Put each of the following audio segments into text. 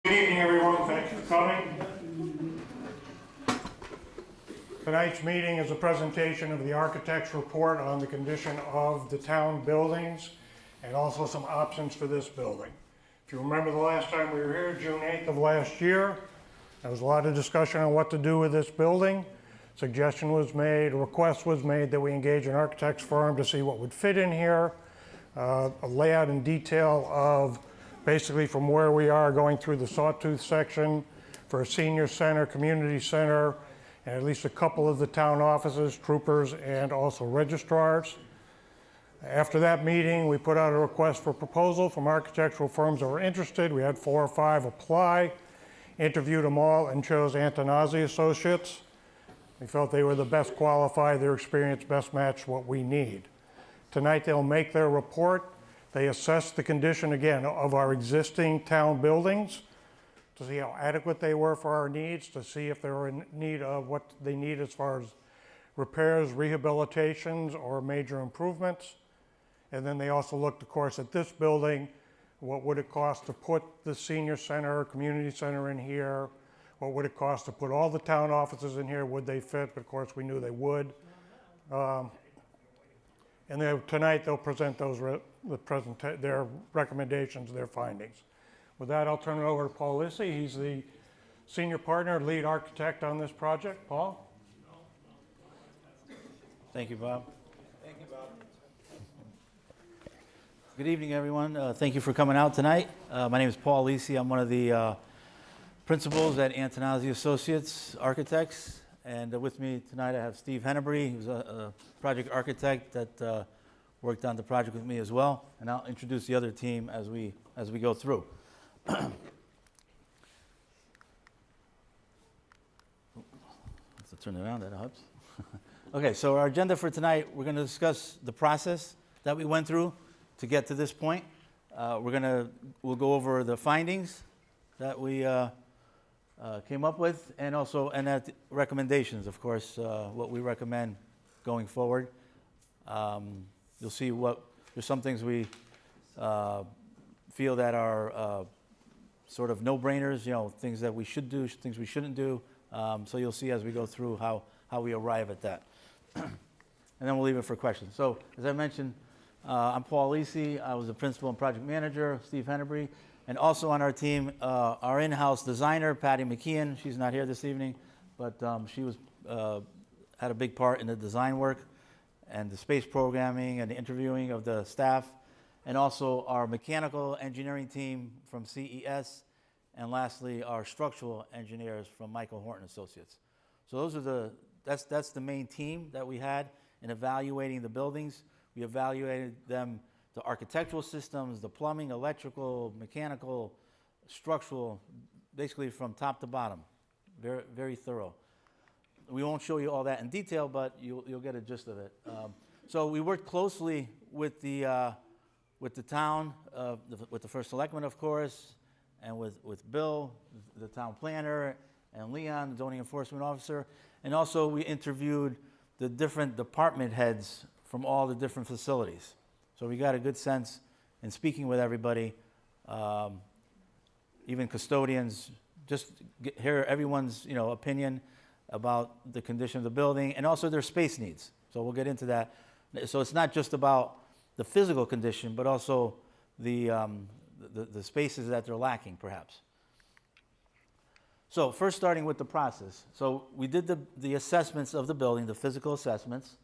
Good evening, everyone. Thanks for coming. Tonight's meeting is a presentation of the architect's report on the condition of the town buildings and also some options for this building. If you remember the last time we were here, June 8th of last year, there was a lot of discussion on what to do with this building. Suggestion was made, a request was made that we engage an architect's firm to see what would fit in here. A layout and detail of basically from where we are going through the Sawtooth section for a senior center, community center, and at least a couple of the town offices, troopers, and also registrars. After that meeting, we put out a request for proposal from architectural firms that were interested. We had 4 or 5 apply, interviewed them all, and chose Antonazzi Associates. We felt they were the best qualified, their experience best matched what we need. Tonight they'll make their report. They assess the condition, again, of our existing town buildings to see how adequate they were for our needs, to see if they were in need of what they need as far as repairs, rehabilitations, or major improvements. And then they also looked, of course, at this building. What would it cost to put the senior center, community center in here? What would it cost to put all the town offices in here? Would they fit? But of course, we knew they would. And tonight they'll present those their recommendations, their findings. With that, I'll turn it over to Paul Lissy. He's the senior partner, lead architect on this project. Paul? Thank you, Bob. Thank you, Bob. Good evening, everyone. Thank you for coming out tonight. My name is Paul Lissy. I'm one of the principals at Antonazzi Associates Architects. And with me tonight I have Steve Hennebury, who's a project architect that worked on the project with me as well. And I'll introduce the other team as we go through. Let's turn it around, that helps. Okay, so our agenda for tonight, we're going to discuss the process that we went through to get to this point. We'll go over the findings that we came up with, and that recommendations, of course, what we recommend going forward. You'll see there's some things we feel that are sort of no-brainers, things that we should do, things we shouldn't do. So you'll see as we go through how we arrive at that. And then we'll leave it for questions. So as I mentioned, I'm Paul Lissy. I was the principal and project manager, Steve Hennebury. And also on our team, our in-house designer, Patty McKeon. She's not here this evening, but she had a big part in the design work and the space programming and the interviewing of the staff. And also our mechanical engineering team from CES. And lastly, our structural engineers from Michael Horton Associates. So that's the main team that we had in evaluating the buildings. We evaluated them, the architectural systems, the plumbing, electrical, mechanical, structural, basically from top to bottom. Very, very thorough. We won't show you all that in detail, but you'll get a gist of it. So we worked closely with the town, with the first selectman, of course, and with Bill, the town planner, and Leon, the zoning enforcement officer. And also we interviewed the different department heads from all the different facilities. So we got a good sense in speaking with everybody, even custodians, just hear everyone's opinion about the condition of the building and also their space needs. So we'll get into that. So it's not just about the physical condition, but also the spaces that they're lacking, perhaps. So first starting with the process. So we did the assessments of the building, the physical assessments.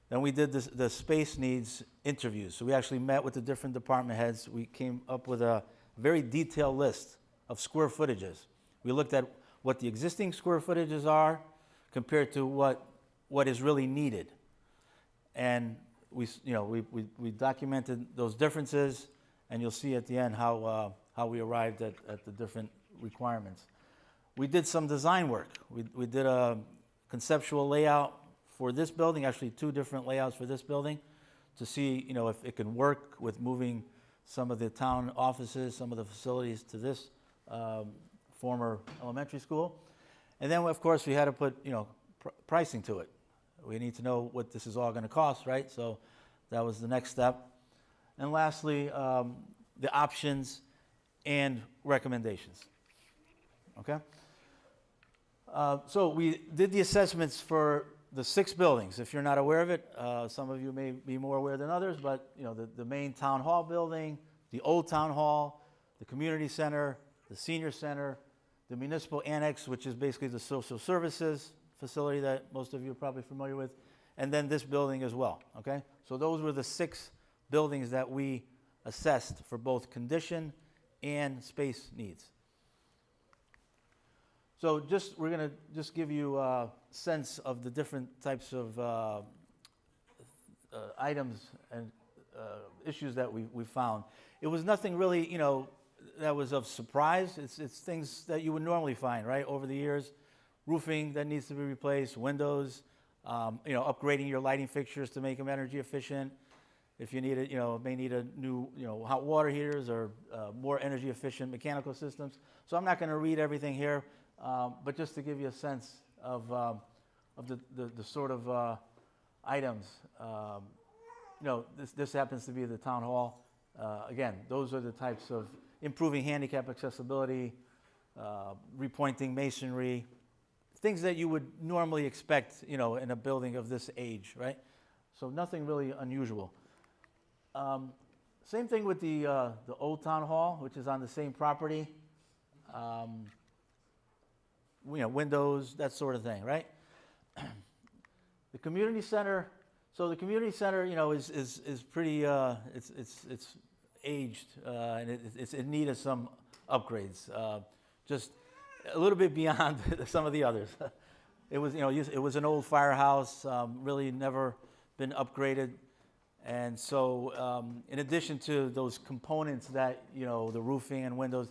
Then we did the space needs interviews. So we actually met with the different department heads. We came up with a very detailed list of square footages. We looked at what the existing square footages are compared to what is really needed. And we documented those differences, and you'll see at the end how we arrived at the different requirements. We did some design work. We did a conceptual layout for this building, actually 2 different layouts for this building, to see if it can work with moving some of the town offices, some of the facilities to this former elementary school. And then, of course, we had to put pricing to it. We need to know what this is all going to cost, right? So that was the next step. And lastly, the options and recommendations. okay? So we did the assessments for the 6 buildings. If you're not aware of it, some of you may be more aware than others, but you know, the main town hall building, the old town hall, the community center, the senior center, the municipal annex, which is basically the social services facility that most of you are probably familiar with, and then this building as well, okay? So those were the 6 buildings that we assessed for both condition and space needs. So we're gonna just give you a sense of the different types of items and issues that we found. It was nothing really, you know, that was of surprise. It's things that you would normally find, right, over the years. Roofing that needs to be replaced, windows, you know, upgrading your lighting fixtures to make them energy efficient. If you need it, you know, may need a new, you know, hot water heaters or more energy efficient mechanical systems. So I'm not going to read everything here, but just to give you a sense of the sort of items. You know, this happens to be the town hall. Again, those are the types of improving handicap accessibility, repointing masonry, things that you would normally expect, you know, in a building of this age, right? So nothing really unusual. Same thing with the old town hall, which is on the same property. You know, windows, that sort of thing, right? The community center. So the community center, you know, is pretty. It's aged and it's in need of some upgrades. Just a little bit beyond some of the others. It was, you know, it was an old firehouse, really never been upgraded. And so in addition to those components that, you know, the roofing and windows,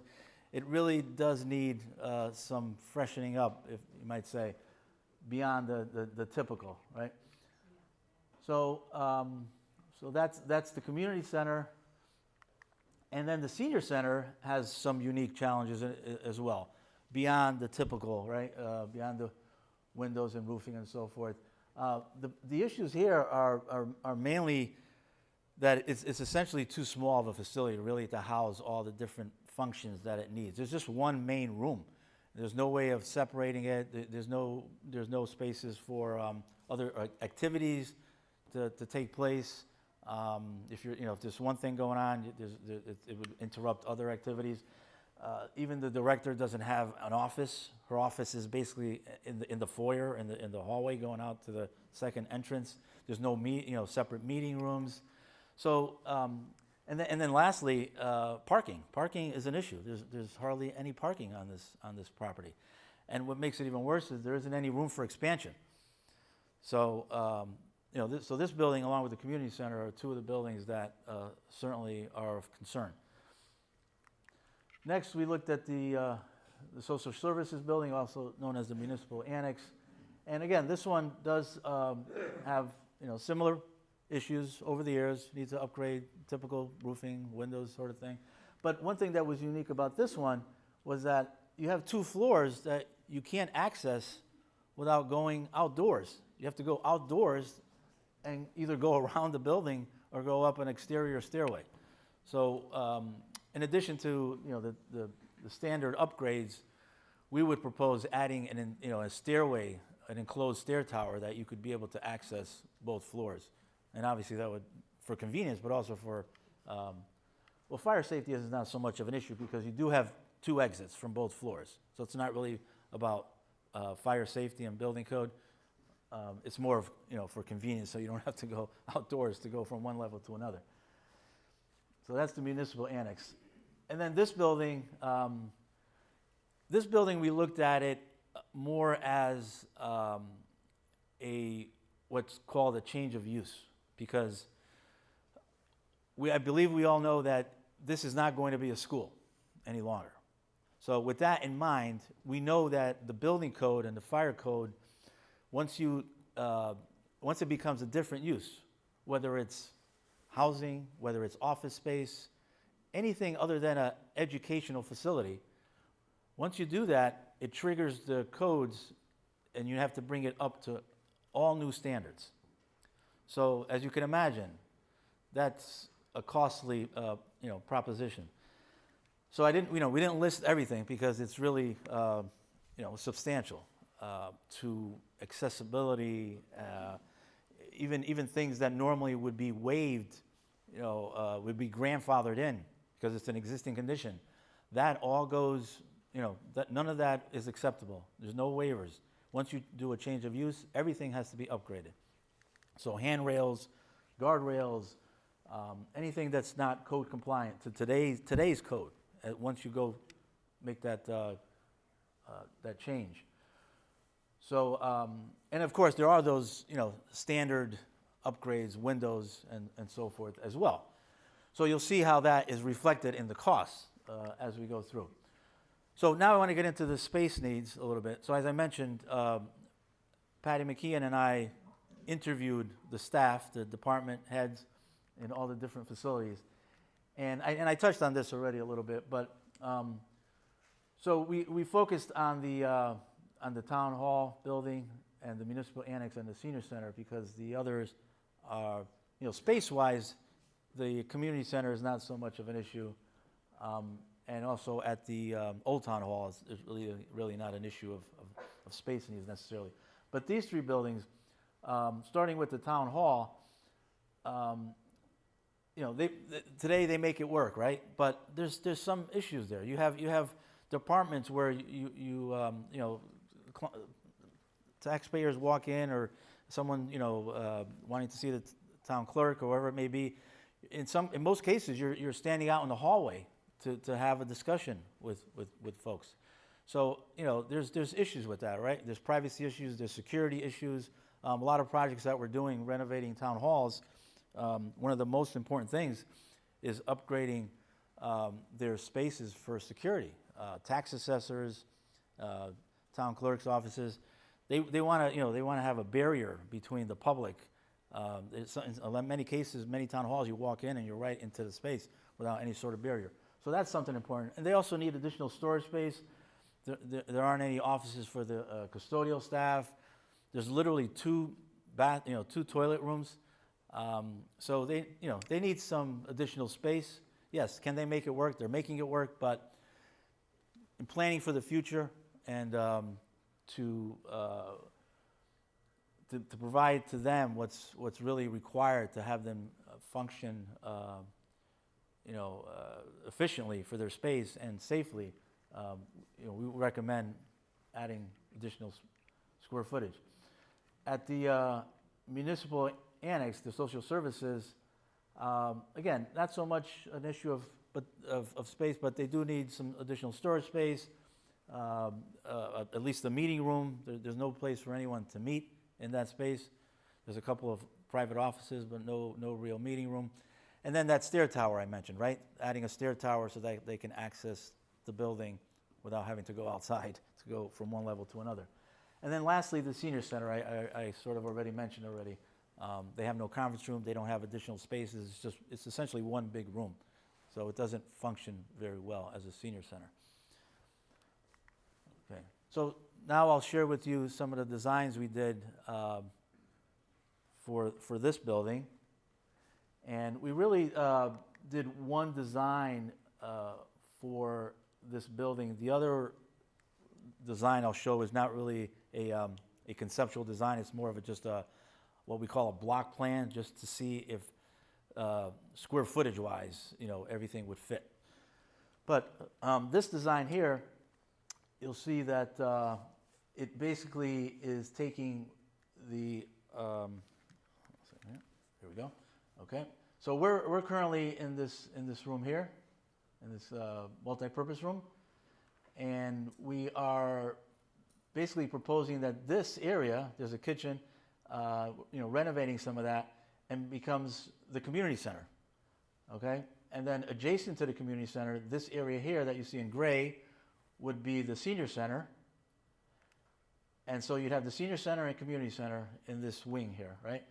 it really does need some freshening up, if you might say, beyond the typical, right? So, so that's the community center. And then the senior center has some unique challenges as well, beyond the typical, right? Beyond the windows and roofing and so forth. The issues here are mainly that it's essentially too small of a facility really to house all the different functions that it needs. There's just one main room. There's no way of separating it. There's no spaces for other activities to take place. If there's one thing going on, it would interrupt other activities. Even the director doesn't have an office. Her office is basically in the foyer, in the hallway going out to the second entrance. There's no separate meeting rooms. So and then lastly, parking. Parking is an issue. There's hardly any parking on this property, and what makes it even worse is there isn't any room for expansion. So so this building, along with the community center, are 2 of the buildings that certainly are of concern. Next, we looked at the social services building, also known as the municipal annex. And again, this one does have similar issues over the years, needs to upgrade, typical roofing, windows sort of thing. But one thing that was unique about this one was that you have 2 floors that you can't access without going outdoors. You have to go outdoors and either go around the building or go up an exterior stairway. So in addition to the standard upgrades, we would propose adding a stairway, an enclosed stair tower that you could be able to access both floors. And obviously that would, for convenience, but also for, fire safety is not so much of an issue because you do have 2 exits from both floors. So it's not really about fire safety and building code. It's more of, for convenience, so you don't have to go outdoors to go from one level to another. So that's the municipal annex. And then this building we looked at it more as what's called a change of use, because I believe we all know that this is not going to be a school any longer. So with that in mind, we know that the building code and the fire code, once it becomes a different use, whether it's housing, whether it's office space, anything other than an educational facility, once you do that, it triggers the codes and you have to bring it up to all new standards. So as you can imagine, that's a costly proposition. So I didn't, we didn't list everything because it's really, substantial to accessibility, even things that normally would be waived, would be grandfathered in because it's an existing condition. That all goes, none of that is acceptable. There's no waivers. Once you do a change of use, everything has to be upgraded. So handrails, guardrails, anything that's not code compliant to today's code. Once you go make that change. So, and of course, there are those, standard upgrades, windows, and so forth as well. So you'll see how that is reflected in the costs as we go through. So now I want to get into the space needs a little bit. So as I mentioned, Patty McKeon and I interviewed the staff, the department heads in all the different facilities. And I touched on this already a little bit, but so we focused on the town hall building and the municipal annex and the senior center because the others are, space-wise, the community center is not so much of an issue. And also at the Old Town Hall is really not an issue of space needs necessarily. But these three buildings, starting with the town hall, today they make it work, right? But there's some issues there. You have departments where taxpayers walk in, or someone wanting to see the town clerk or whatever it may be. In most cases, you're standing out in the hallway to have a discussion with folks. So there's issues with that, right? There's privacy issues, there's security issues. A lot of projects that we're doing renovating town halls. One of the most important things is upgrading their spaces for security. Tax assessors, town clerks' offices, they want to have a barrier between the public. In many cases, many town halls, you walk in and you're right into the space without any sort of barrier. So that's something important. And they also need additional storage space. There aren't any offices for the custodial staff. There's literally two toilet rooms. So they need some additional space. Yes, can they make it work? They're making it work, but in planning for the future and to provide to them what's really required to have them function, efficiently for their space and safely, we recommend adding additional square footage. At the municipal annex, the social services, again, not so much an issue of space, but they do need some additional storage space, at least the meeting room. There's no place for anyone to meet in that space. There's a couple of private offices, but no real meeting room. And then that stair tower I mentioned, right? Adding a stair tower so that they can access the building without having to go outside to go from one level to another. And then lastly, the senior center, I sort of already mentioned already. They have no conference room. They don't have additional spaces. It's essentially one big room. So it doesn't function very well as a senior center. Okay. So now I'll share with you some of the designs we did for this building. And we really did one design for this building. The other design I'll show is not really a conceptual design. It's more of just what we call a block plan, just to see if square footage wise, everything would fit. But this design here, you'll see that it basically is taking the, here we go. Okay, so we're currently in this room here, in this multi-purpose room, and we are basically proposing that this area, there's a kitchen, renovating some of that, and becomes the community center. Okay, and then adjacent to the community center, this area here that you see in gray would be the senior center, and so you'd have the senior center and community center in this wing here, right?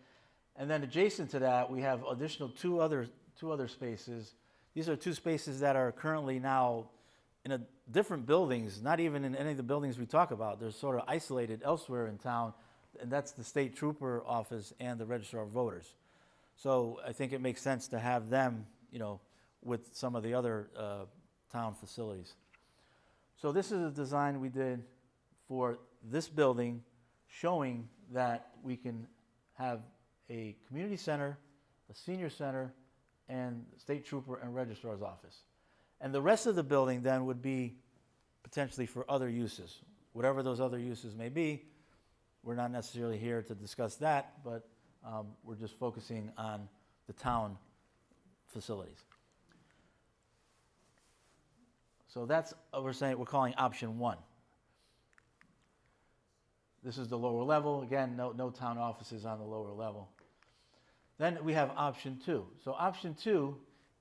And then adjacent to that, we have additional two other spaces. These are two spaces that are currently now in different buildings, not even in any of the buildings we talk about. They're sort of isolated elsewhere in town, and that's the state trooper office and the registrar of voters. So I think it makes sense to have them, with some of the other town facilities. So this is a design we did for this building, showing that we can have a community center, a senior center, and state trooper and registrar's office. And the rest of the building then would be potentially for other uses. Whatever those other uses may be, we're not necessarily here to discuss that, but we're just focusing on the town facilities. So that's what we're calling option one. This is the lower level. Again, no town offices on the lower level. Then we have option two. So option two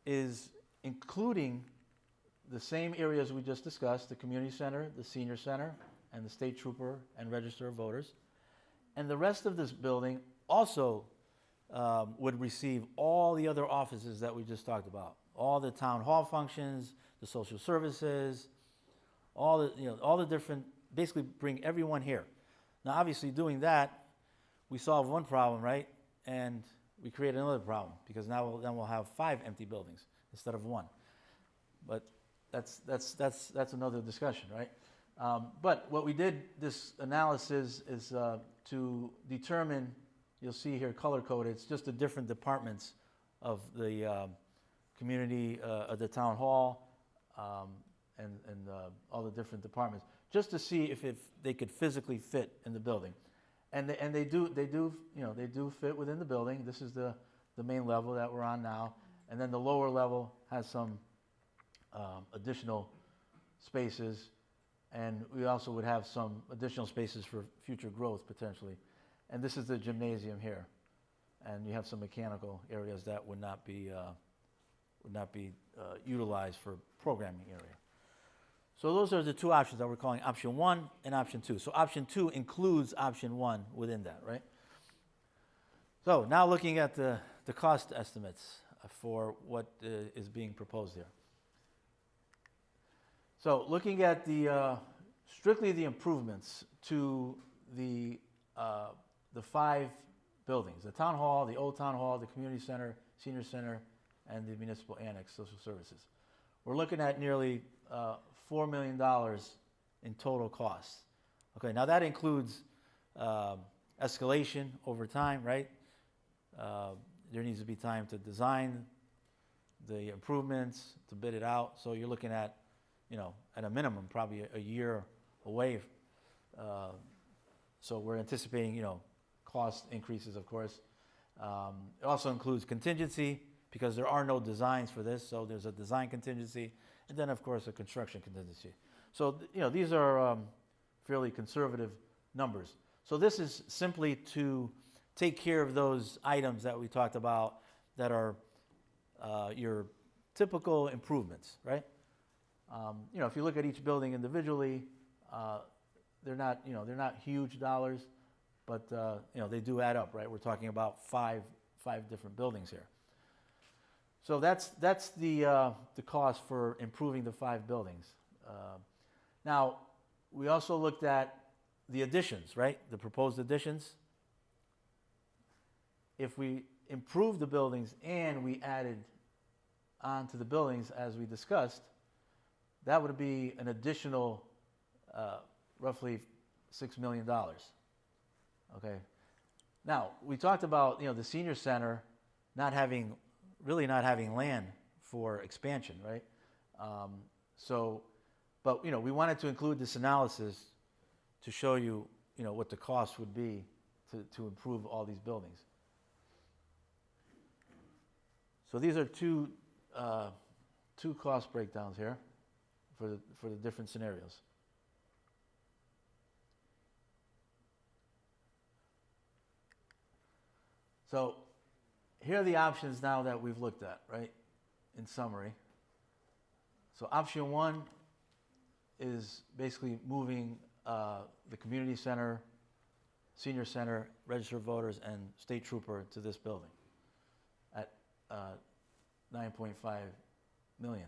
is including the same areas we just discussed, the community center, the senior center, and the state trooper and register of voters. And the rest of this building also would receive all the other offices that we just talked about. All the town hall functions, the social services, all the different, basically bring everyone here. Now, obviously, doing that, we solve one problem, right? And we create another problem, because now we'll have 5 empty buildings instead of 1. But that's another discussion, right? But what we did, this analysis, is to determine, you'll see here color-coded, it's just the different departments of the community, of the town hall, and all the different departments, just to see if they could physically fit in the building. And they do fit within the building. This is the main level that we're on now. And then the lower level has some additional spaces, and we also would have some additional spaces for future growth potentially. And this is the gymnasium here, and you have some mechanical areas that would not be utilized for programming area. So those are the 2 options that we're calling option 1 and option 2. So option 2 includes option 1 within that, right? So now looking at the cost estimates for what is being proposed here. So looking at strictly the improvements to the 5 buildings, the town hall, the old town hall, the community center, senior center, and the municipal annex, social services. We're looking at nearly $4 million in total costs. Okay, now that includes escalation over time, right? There needs to be time to design the improvements, to bid it out. So you're looking at, at a minimum, probably a year away. So we're anticipating, cost increases, of course. It also includes contingency, because there are no designs for this. So there's a design contingency, and then, of course, a construction contingency. So, these are fairly conservative numbers. So this is simply to take care of those items that we talked about that are your typical improvements, right? If you look at each building individually, they're not huge dollars, but they do add up, right? We're talking about five different buildings here. So that's the cost for improving the 5 buildings. Now, we also looked at the additions, right? The proposed additions. If we improved the buildings and we added on to the buildings as we discussed, that would be an additional roughly $6 million. Okay. Now, we talked about the senior center not having land for expansion, right? But we wanted to include this analysis to show you, what the cost would be to improve all these buildings. So these are two cost breakdowns here for the different scenarios. So here are the options now that we've looked at, right, in summary. So option 1 is basically moving the community center, senior center, register of voters, and state trooper to this building at $9.5 million.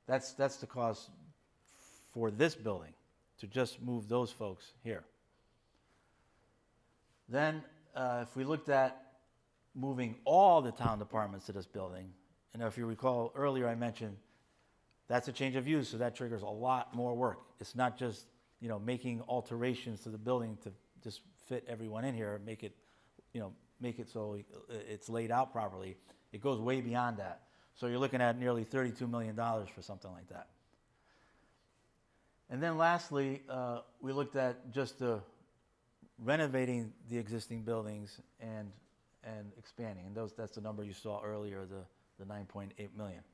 That's the cost for this building, to just move those folks here. Then if we looked at moving all the town departments to this building, and if you recall earlier I mentioned That's a change of use, so that triggers a lot more work. It's not just, making alterations to the building to just fit everyone in here, make it so it's laid out properly. It goes way beyond that. So you're looking at nearly $32 million for something like that. And then lastly, we looked at just the renovating the existing buildings and expanding. And that's the number you saw earlier, the 9.8 million.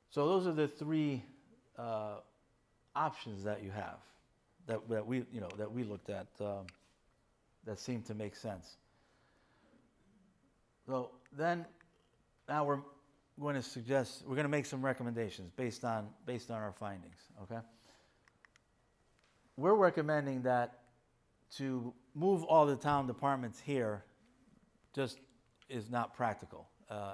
So those are the three options that you have, that we looked at, that seem to make sense. So then, now we're going to make some recommendations based on our findings. Okay. We're recommending that to move all the town departments here just is not practical.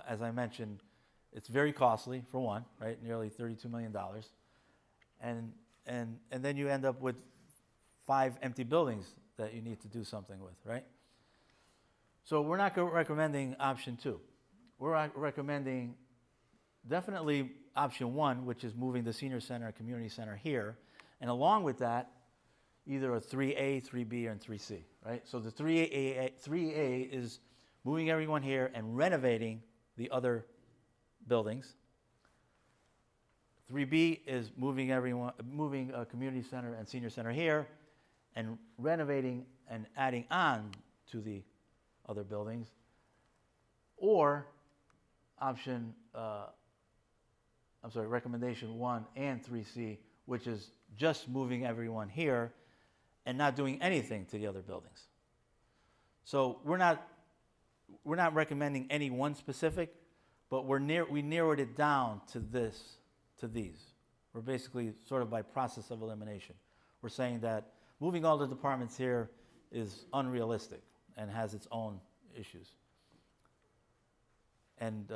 As I mentioned, it's very costly, for one, right? Nearly $32 million. And then you end up with 5 empty buildings that you need to do something with, right? So we're not recommending option 2. We're recommending definitely option 1, which is moving the senior center and community center here. And along with that, either a 3A, 3B, and 3C, right? So the 3A is moving everyone here and renovating the other buildings. 3B is moving a community center and senior center here and renovating and adding on to the other buildings. Or recommendation 1 and 3C, which is just moving everyone here and not doing anything to the other buildings. So we're not recommending any one specific, but we narrowed it down to these. We're basically sort of by process of elimination. We're saying that moving all the departments here is unrealistic and has its own issues. And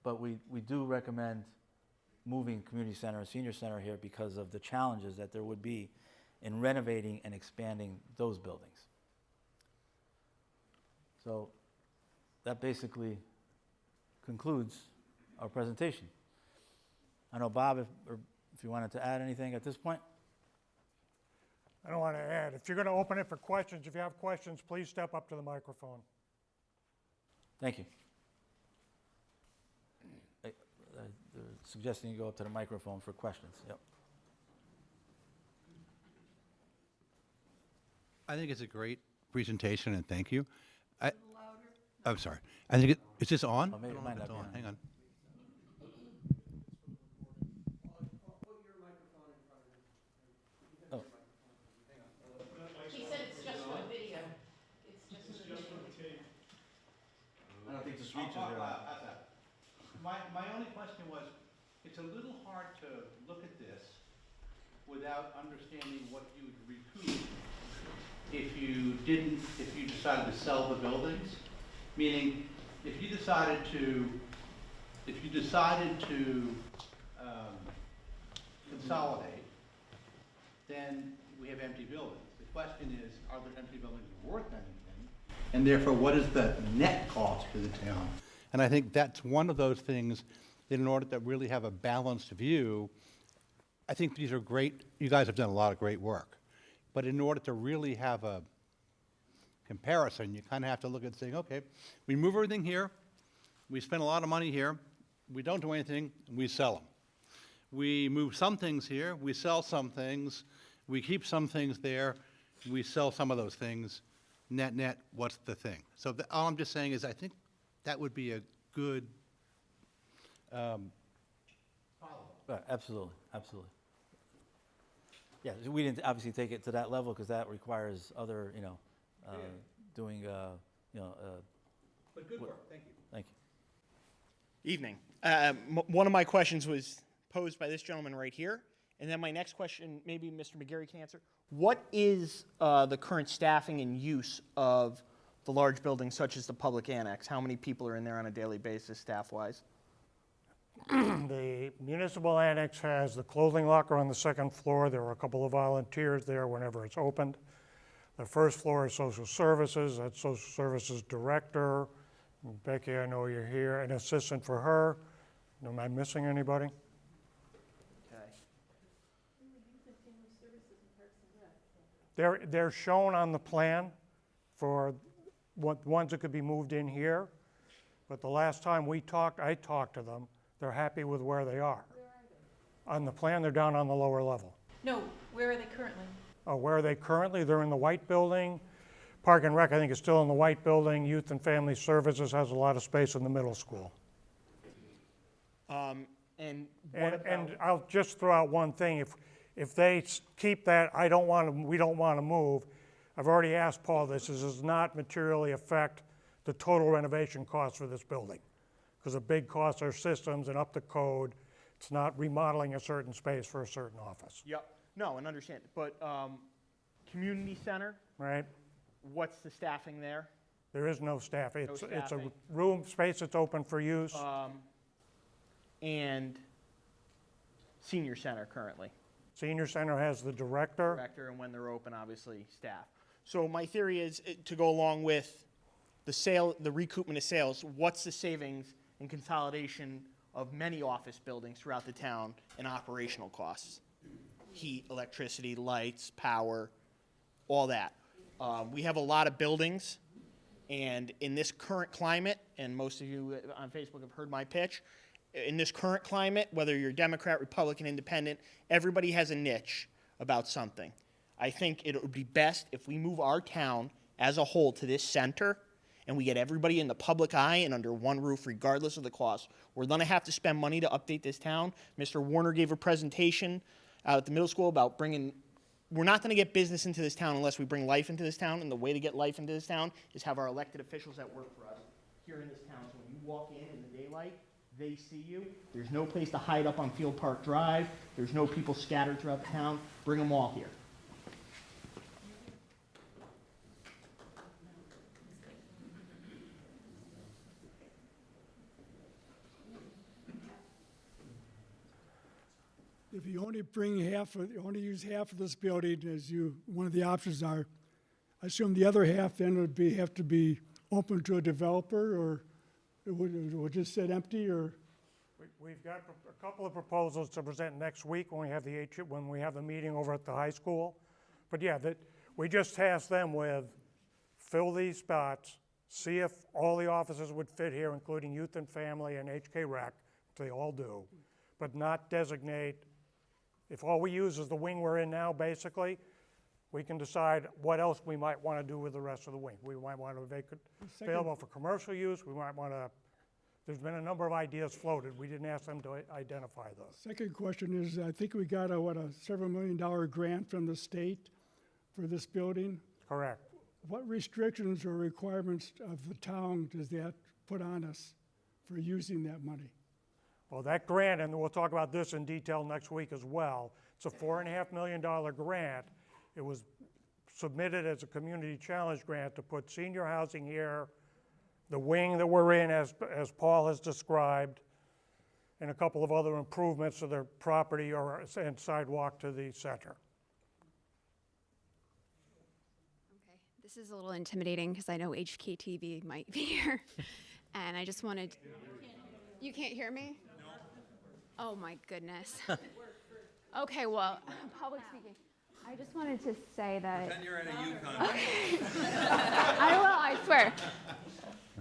but we do recommend moving community center and senior center here because of the challenges that there would be in renovating and expanding those buildings. So that basically concludes our presentation. I know, Bob, if you wanted to add anything at this point? I don't want to add. If you're going to open it for questions, if you have questions, please step up to the microphone. Thank you. They're suggesting you go up to the microphone for questions. Yep. I think it's a great presentation, and thank you. I'm sorry. I think is this on? Oh, maybe it might not It's be on. on. Hang on. Oh. He said it's just for the video. It's just for the video. I don't think the I'll speeches talk are loud. on. How's that? My only question was, it's a little hard to look at this without understanding what you would recoup if you decided to sell the buildings. Meaning, if you decided to consolidate, then we have empty buildings. The question is, are the empty buildings worth anything? And therefore, what is the net cost to the town? And I think that's one of those things that in order to really have a balanced view, I think these are great. You guys have done a lot of great work. But in order to really have a comparison, you kind of have to look at saying, okay, we move everything here, we spend a lot of money here, we don't do anything, and we sell them. We move some things here, we sell some things, we keep some things there, we sell some of those things. Net, what's the thing? So all I'm just saying is I think that would be a good Right, absolutely. Yeah, we didn't obviously take it to that level because that requires other, doing, But good work, thank you. Thank you. Evening. One of my questions was posed by this gentleman right here, and then my next question, maybe Mr. McGarry can answer. What is the current staffing and use of the large buildings such as the public annex? How many people are in there on a daily basis, staff-wise? The municipal annex has the clothing locker on the second floor. There are a couple of volunteers there whenever it's opened. The first floor is social services. That's social services director. Becky, I know you're here. An assistant for her. Am I missing anybody? Okay. They're shown on the plan for what ones that could be moved in here, but the last time I talked to them, they're happy with where they are. On the plan, they're down on the lower level. No, where are they currently? Where are they currently? They're in the white building. Park and Rec, I think, is still in the white building. Youth and Family Services has a lot of space in the middle school. And what about, And I'll just throw out one thing. If they keep that, we don't want to move, I've already asked Paul this, does not materially affect the total renovation cost for this building. Because a big cost are systems and up to code. It's not remodeling a certain space for a certain office, yep, no, and understand, but community center, right? what's the staffing there? There is no staff. It's a staffing. room, space that's open for use. And senior center currently, Senior Center has the director. director, and when they're open, obviously, staff. So my theory is, to go along with the recoupment of sales, what's the savings and consolidation of many office buildings throughout the town and operational costs? Heat, electricity, lights, power, all that. We have a lot of buildings, and in this current climate, and most of you on Facebook have heard my pitch, in this current climate, whether you're Democrat, Republican, Independent, everybody has a niche about something. I think it would be best if we move our town as a whole to this center and we get everybody in the public eye and under one roof, regardless of the cost. We're going to have to spend money to update this town. Mr. Warner gave a presentation out at the middle school about we're not going to get business into this town unless we bring life into this town, and the way to get life into this town is have our elected officials that work for us here in this town. So when you walk in the daylight, they see you. There's no place to hide up on Field Park Drive. There's no people scattered throughout the town. Bring them all here. If you only only use half of this building, one of the options are, I assume the other half then would have to be open to a developer, or it would just sit empty, or? We've got a couple of proposals to present next week when we have the meeting over at the high school. But yeah, we just tasked them with fill these spots, see if all the offices would fit here, including Youth and Family and HK Rec, they all do, but not designate. If all we use is the wing we're in now, basically, we can decide what else we might want to do with the rest of the wing. We might want to make it available for commercial use. We might want to, there's been a number of ideas floated. We didn't ask them to identify those. Second question is, I think we got a several $million grant from the state for this building. Correct. What restrictions or requirements of the town does that put on us for using that money? Well, that grant, and we'll talk about this in detail next week as well, it's a $4.5 million grant. It was submitted as a community challenge grant to put senior housing here, the wing that we're in, as Paul has described, and a couple of other improvements to their property and sidewalk to the center. Okay, this is a little intimidating because I know HKTV might be here. And I just wanted, you can't hear me? Oh my goodness. Okay, well, public speaking. I just wanted to say that. Pretend you're in a Yukon. I will, I swear.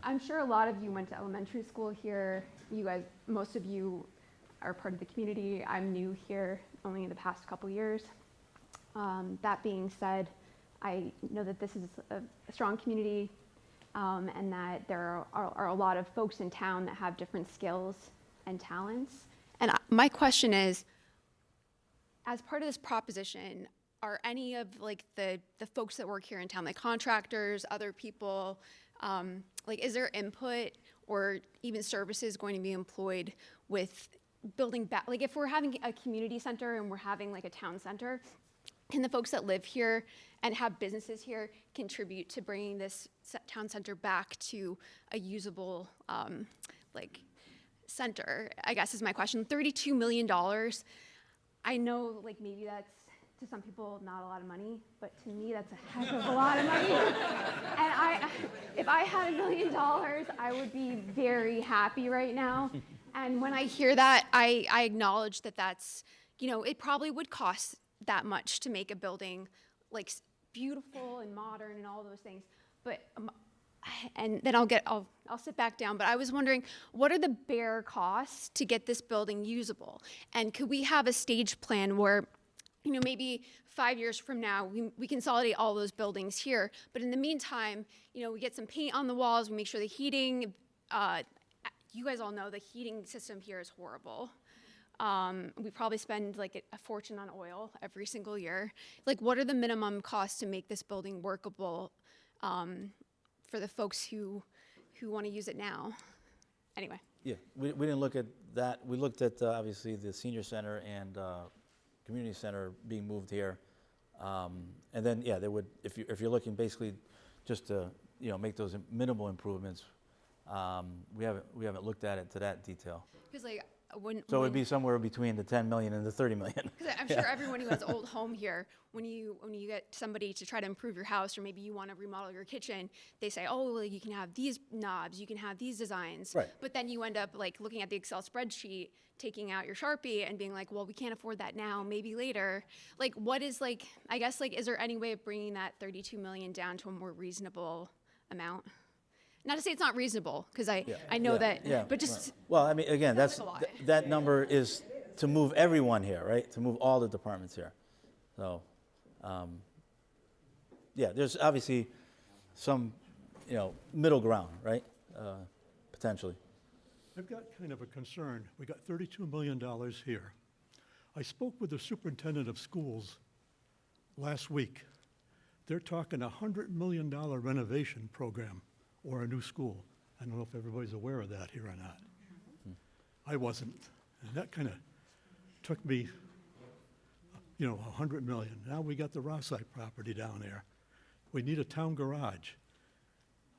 I'm sure a lot of you went to elementary school here. You guys, most of you are part of the community. I'm new here only in the past couple years. That being said, I know that this is a strong community and that there are a lot of folks in town that have different skills and talents. And my question is, as part of this proposition, are any of like the folks that work here in town, like contractors, other people, like is there input or even services going to be employed with building back? Like if we're having a community center and we're having like a town center, can the folks that live here and have businesses here contribute to bringing this town center back to a usable like center, I guess is my question. $32 million. I know like maybe that's to some people not a lot of money, but to me that's a heck of a lot of money. And if I had $1 million, I would be very happy right now. And when I hear that, I acknowledge that that's, you know, it probably would cost that much to make a building like beautiful and modern and all those things. But, and then I'll sit back down. But I was wondering, what are the bare costs to get this building usable? And could we have a stage plan where, you know, maybe 5 years from now, we consolidate all those buildings here. But in the meantime, you know, we get some paint on the walls, we make sure the heating, you guys all know the heating system here is horrible. We probably spend like a fortune on oil every single year. Like, what are the minimum costs to make this building workable for the folks who want to use it now? Anyway. Yeah, we didn't look at that. We looked at, obviously, the senior center and community center being moved here. And then, yeah, there would, if you're looking basically just to, you know, make those minimal improvements, we haven't looked at it to that detail. Because like So it'd be somewhere between the 10 million and the 30 million. Because I'm sure everyone who has an old home here, when you get somebody to try to improve your house, or maybe you want to remodel your kitchen, they say, oh, well, you can have these knobs, you can have these designs. Right. But then you end up like looking at the Excel spreadsheet, taking out your Sharpie and being like, well, we can't afford that now, maybe later. Like, what is like, I guess, like, is there any way of bringing that 32 million down to a more reasonable amount? Not to say it's not reasonable, because I know that, but just. Well, I mean, again, Sounds like a lot. that number is to move everyone here, right? To move all the departments here. So, yeah, there's obviously some, you know, middle ground, right? Potentially. I've got kind of a concern. We got $32 million here. I spoke with the superintendent of schools last week. They're talking a $100 million renovation program or a new school. I don't know if everybody's aware of that here or not. I wasn't. And that kind of took me, you know, 100 million. Now we got the Rossite property down there. We need a town garage.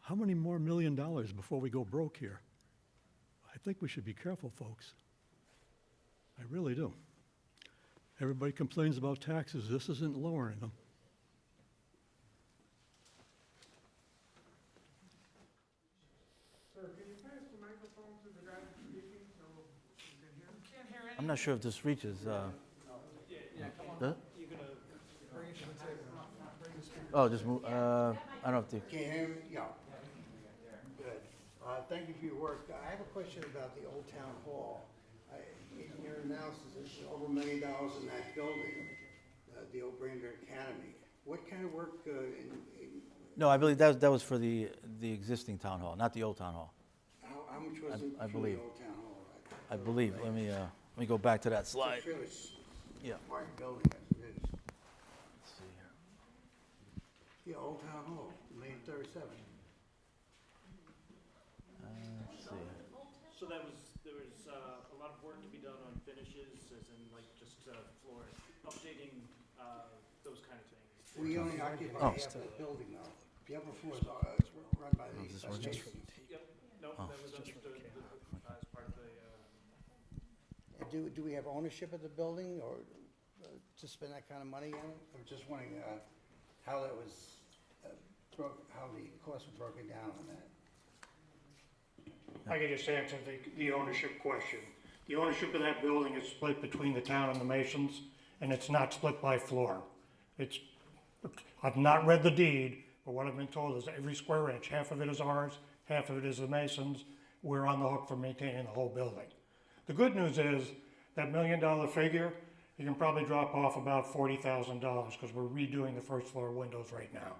How many more $1 million before we go broke here? I think we should be careful, folks. I really do. Everybody complains about taxes. This isn't lowering them. I'm not sure if this reaches. Does it? Oh, just move. I don't know if the. Can you hear me? Yeah. Good. Thank you for your work. I have a question about the Old Town Hall. In your analysis, there's over $1 million in that building, the old Brander Academy. What kind of work No, I believe that was for the existing town hall, not the old town hall. how much was it I for the believe. Old Town Hall? I believe. Let me go back to that slide. It's a fairly Yeah. smart building as it is. Let's see here. Yeah, Old Town Hall, $1,037,000. Let's see. So there was a lot of work to be done on finishes, as in like just floors, updating those kind of things. We only occupy Oh. half of the building though. The upper floor is run by the this one? Masons. Yep. No, that was understood as part of the. Do we have ownership of the building or to spend that kind of money on it? I'm just wondering how that was, how the costs were broken down on that. I can just answer the ownership question. The ownership of that building is split between the town and the Masons, and it's not split by floor. I've not read the deed, but what I've been told is every square inch, half of it is ours, half of it is the Masons. We're on the hook for maintaining the whole building. The good news is that $1 million figure, you can probably drop off about $40,000 because we're redoing the first floor windows right now.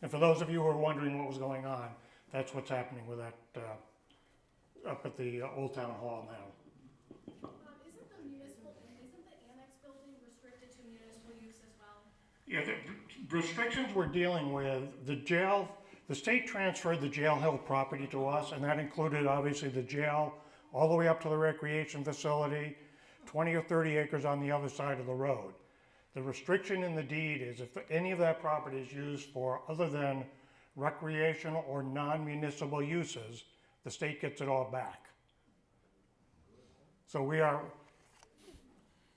And for those of you who are wondering what was going on, that's what's happening with that up at the Old Town Hall now. Isn't the annex building restricted to municipal use as well? Yeah, the restrictions we're dealing with, the state transferred the Jail Hill property to us, and that included obviously the jail, all the way up to the recreation facility, 20 or 30 acres on the other side of the road. The restriction in the deed is if any of that property is used for other than recreational or non-municipal uses, the state gets it all back. So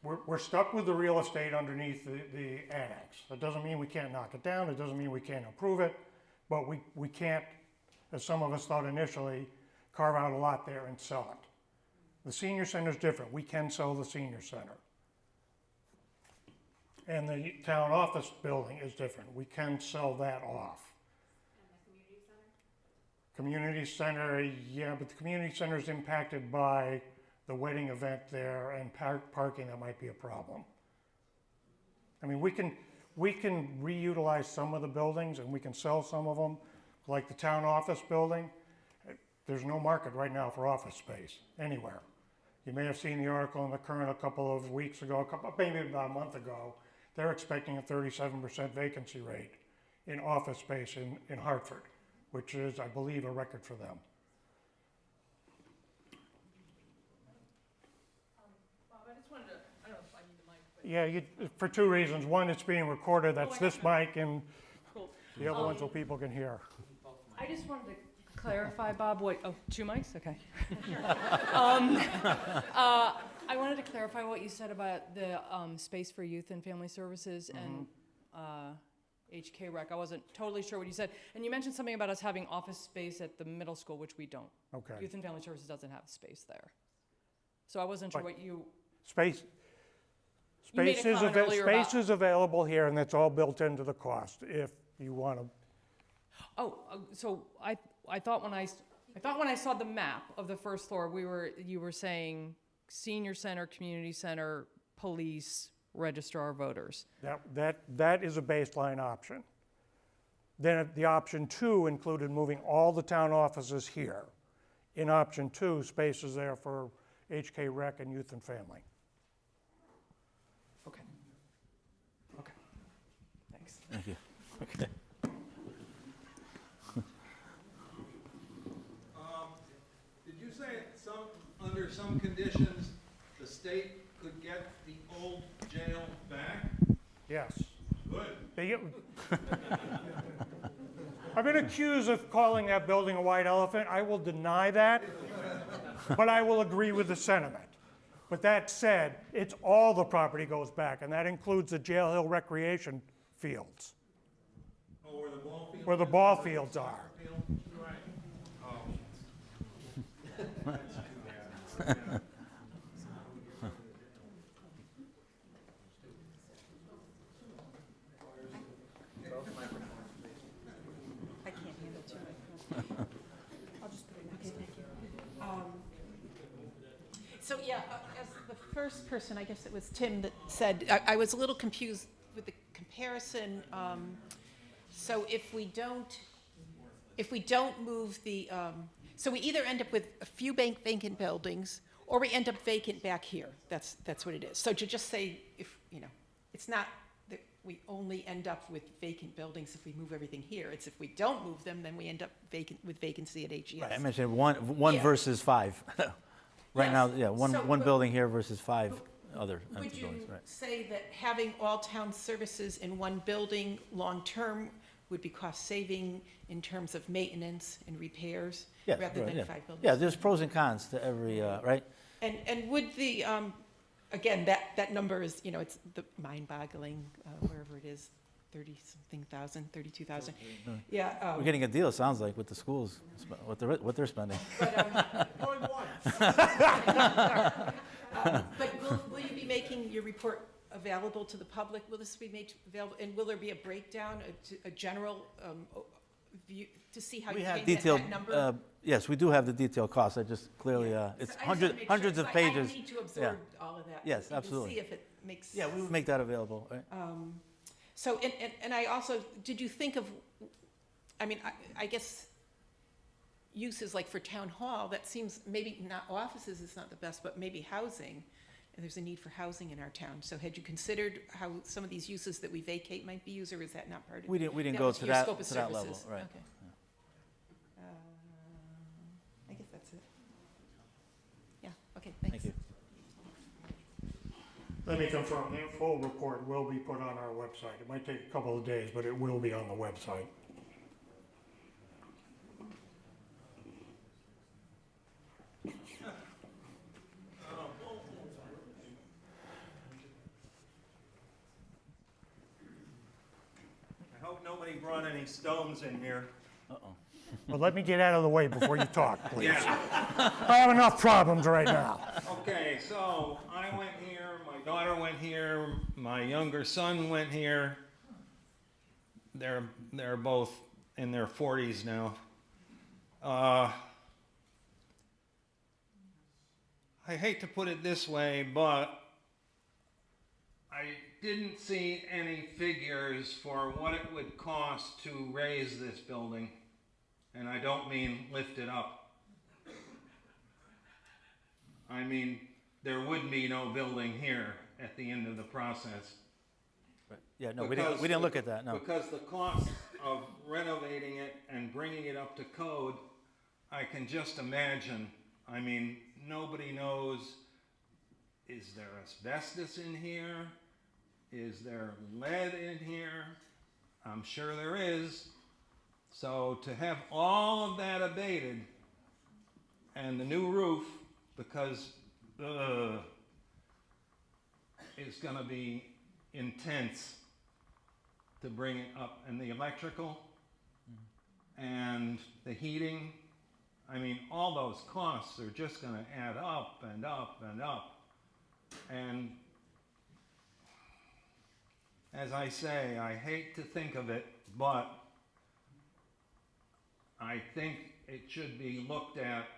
we're stuck with the real estate underneath the annex. That doesn't mean we can't knock it down, it doesn't mean we can't improve it, but we can't, as some of us thought initially, carve out a lot there and sell it. The senior center is different. We can sell the senior center. And the town office building is different. We can sell that off. Community center, yeah, but the community center is impacted by the wedding event there, and parking, that might be a problem. I mean, we can reutilize some of the buildings and we can sell some of them, like the town office building. There's no market right now for office space anywhere. You may have seen the article in the Current a couple of weeks ago, maybe about a month ago. They're expecting a 37% vacancy rate in office space in Hartford, which is, I believe, a record for them. Bob, I just wanted to, I don't know if I need the mic, but. Yeah, for two reasons. One, it's being recorded, that's this mic, and Cool. the other one so people can hear. I just wanted to clarify, Bob, two mics? Okay. I wanted to clarify what you said about the space for youth and family services and HK Rec. I wasn't totally sure what you said. And you mentioned something about us having office space at the middle school, which we don't. Okay. Youth and family services doesn't have space there. So I wasn't sure But- what you, Space made a comment earlier about- space is available here, and that's all built into the cost if you want to. so I thought when I saw the map of the first floor, you were saying senior center, community center, police, registrar of voters. That is a baseline option. Then the option 2 included moving all the town offices here. In option 2, space is there for HK Rec and youth and family. Okay. Okay. Thanks. Thank you. Okay. Did you say under some conditions, the state could get the old jail back? Yes. Good. I've been accused of calling that building a white elephant. I will deny that, but I will agree with the sentiment. But that said, it's all the property goes back, and that includes the Jail Hill recreation fields, Oh, where the ball field? where the ball fields are. Right. Oh. I can't hand it to you. I'll just put it next to you. So, yeah, as the first person, I guess it was Tim that said, I was a little confused with the comparison. So if we don't move the, so we either end up with a few vacant buildings, or we end up vacant back here. That's what it is. So to just say, if, it's not that we only end up with vacant buildings if we move everything here. It's if we don't move them, then we end up with vacancy at HES. Right, I mentioned one Yeah. versus 5. Right Yes. now, yeah, one So, building here versus 5 other Would empty you buildings, right. say that having all town services in one building long-term would be cost-saving in terms of maintenance and repairs? Yes, Rather right, than yeah. 5 buildings? Yeah, there's pros and cons to every, right? And would the, again, that number is, it's the mind-boggling, wherever it is, 30-something thousand, 32,000. Yeah. We're getting a deal, it sounds like, with the schools, what they're spending. Going once. But will you be making your report available to the public? Will this be made available, and will there be a breakdown, a general view, to see how you We came have at detailed, that number? yes, we do have the detailed costs, I just clearly, it's So I just wanna make sure, hundreds of 'cause pages. I need to absorb all of that. Yes, even absolutely. See if it makes. Yeah, we would make that available, right? So, and I also, did you think of, I mean, I guess uses like for town hall, that seems, maybe not offices is not the best, but maybe housing, and there's a need for housing in our town. So had you considered how some of these uses that we vacate might be used, or is that not part of it? We didn't That go was to your that, scope of to that level, services. right. Okay. I guess that's it. Yeah, okay, thanks. Thank you. Let me confirm, the full report will be put on our website. It might take a couple of days, but it will be on the website. I hope nobody brought any stones in here. But let me get out of the way before you talk, please. I have enough problems right now. Okay, so I went here, my daughter went here, my younger son went here. They're both in their 40s now. I hate to put it this way, but I didn't see any figures for what it would cost to raise this building. And I don't mean lift it up. I mean, there would be no building here at the end of the process. Yeah, no, we didn't look at that, no. Because the cost of renovating it and bringing it up to code, I can just imagine. I mean, nobody knows, is there asbestos in here? Is there lead in here? I'm sure there is. So to have all of that abated and the new roof, because it's going to be intense to bring it up, and the electrical and the heating, I mean, all those costs are just going to add up and up and up. And as I say, I hate to think of it, but I think it should be looked at.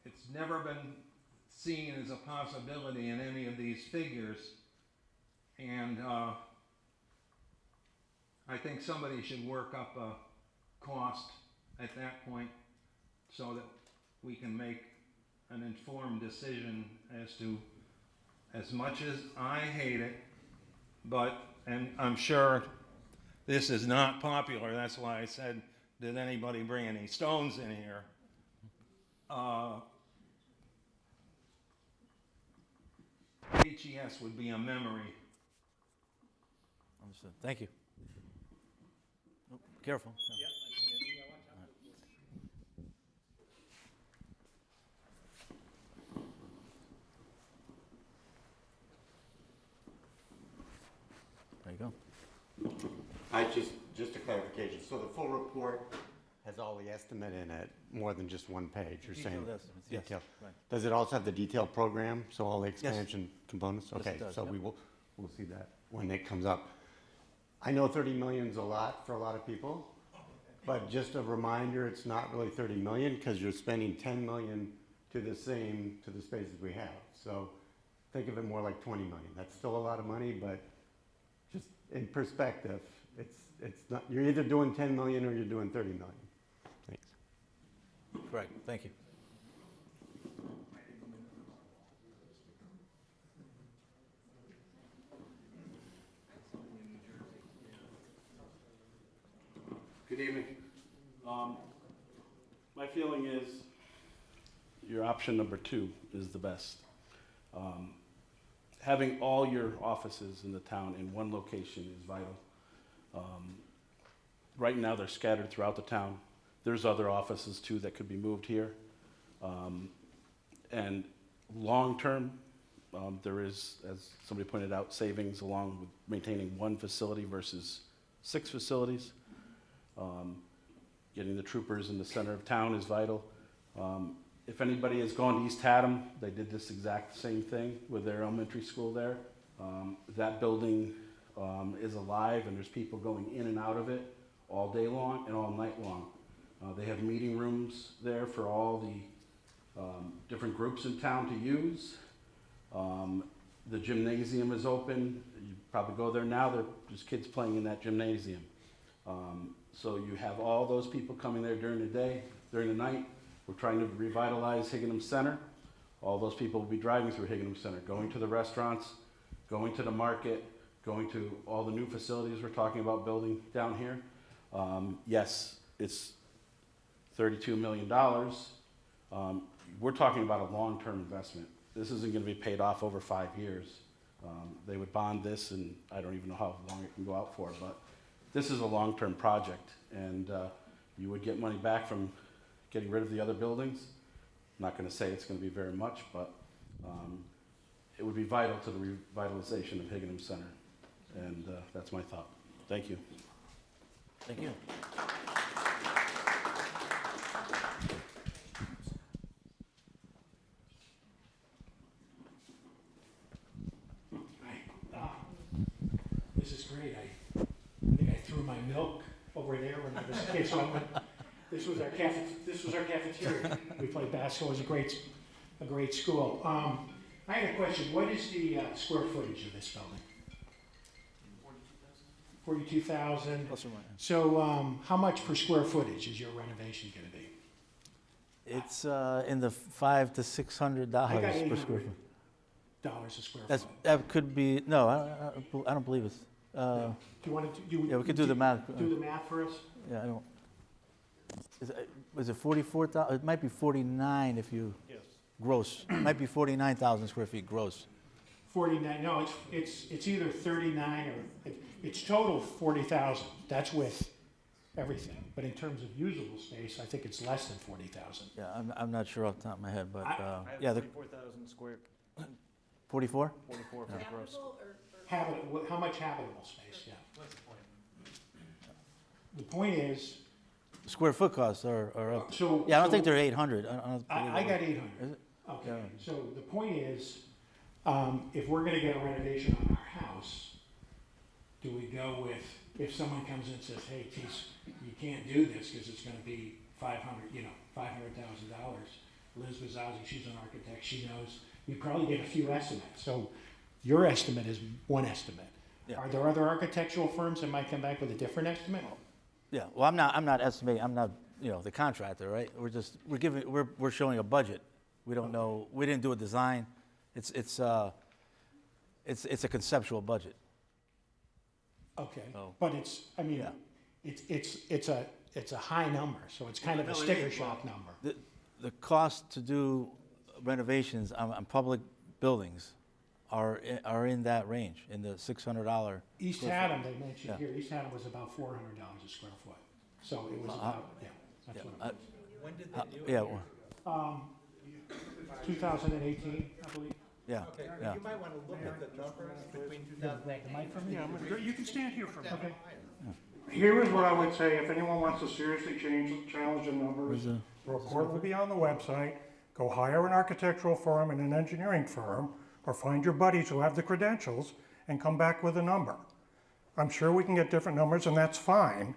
It's never been seen as a possibility in any of these figures, and I think somebody should work up a cost at that point so that we can make an informed decision as to, as much as I hate it, but, and I'm sure this is not popular, that's why I said, did anybody bring any stones in here? HES would be a memory. Understood. Thank you. Oh, careful. There you go. Just a clarification, so the full report has all the estimate in it, more than just one page, you're saying? Detailed estimates, yes, Detail. right. Does it also have the detailed program, so all the expansion components? Yes, it Okay, does, so yep. we'll see that when it comes up. I know 30 million is a lot for a lot of people, but just a reminder, it's not really 30 million, because you're spending 10 million to the spaces we have. So think of it more like 20 million. That's still a lot of money, but just in perspective, it's not, you're either doing 10 million or you're doing 30 million. Thanks. Correct. Thank you. Good evening. My feeling is your option number 2 is the best. Having all your offices in the town in one location is vital. Right now, they're scattered throughout the town. There's other offices too that could be moved here. And long-term, there is, as somebody pointed out, savings along with maintaining one facility versus 6 facilities. Getting the troopers in the center of town is vital. If anybody has gone to East Haddam, they did this exact same thing with their elementary school there. That building is alive, and there's people going in and out of it all day long and all night long. They have meeting rooms there for all the different groups in town to use. The gymnasium is open. You probably go there now, there's kids playing in that gymnasium. So you have all those people coming there during the day, during the night. We're trying to revitalize Higginham Center. All those people will be driving through Higginham Center, going to the restaurants, going to the market, going to all the new facilities we're talking about building down here. Yes, it's $32 million. We're talking about a long-term investment. This isn't going to be paid off over 5 years. They would bond this, and I don't even know how long it can go out for, but this is a long-term project, and you would get money back from getting rid of the other buildings. I'm not going to say it's going to be very much, but it would be vital to the revitalization of Higginham Center, and that's my thought. Thank you. Thank you. this is great. I think I threw my milk over there when I was a kid, so this was our cafeteria. We played basketball. It was a great school. I had a question. What is the square footage of this building? 42,000. Plus or minus. So how much per square footage is your renovation going to be? It's in the $500 to $600 I got per square foot. $800 a square That's, foot. that could be, no, I don't believe it's, Do you want to do? yeah, we could do the math. Do the math for us? Yeah, I don't, was it 44,000? It might be 49 if you, Yes. gross. It might be 49,000 square feet gross. 49. No, it's either 39 or it's total 40,000. That's with everything. But in terms of usable space, I think it's less than 40,000. Yeah, I'm not sure off the top of my head, but, I have yeah, the 44,000 square, 44? 44 for the gross. How much habitable space? Yeah. What's the point? The point is, Square foot costs are up. so Yeah, I don't so think they're 800. I don't I got 800. Is it? Okay. Yeah. So the point is, if we're going to get a renovation on our house, do we go with, if someone comes in and says, hey, geez, you can't do this because it's going to be $500,000. Liz Bazazzi, she's an architect, she knows. We probably get a few estimates. So your estimate is one estimate. Yeah. Are there other architectural firms that might come back with a different estimate? Yeah, well, I'm not estimating, I'm not, the contractor, right? We're showing a budget. We don't know, we didn't do a design. It's a conceptual budget. Okay, Oh. but it's, I mean, Yeah. it's a high number, so it's kind of a sticker shock number. The cost to do renovations on public buildings are in that range, in the $600. East square Haddam, foot. they mentioned Yeah. here, East Haddam was about $400 a square foot. So it was about, that's what it was. When did Uh, they do it? Yeah, well, 2018, I believe. yeah, yeah. You might want to look at the numbers between 2018. Yeah, you can stand here for a minute. Okay. Here is what I would say, if anyone wants to seriously challenge the numbers, Where's the report will be on the website. Go hire an architectural firm and an engineering firm, or find your buddies who have the credentials and come back with a number. I'm sure we can get different numbers, and that's fine,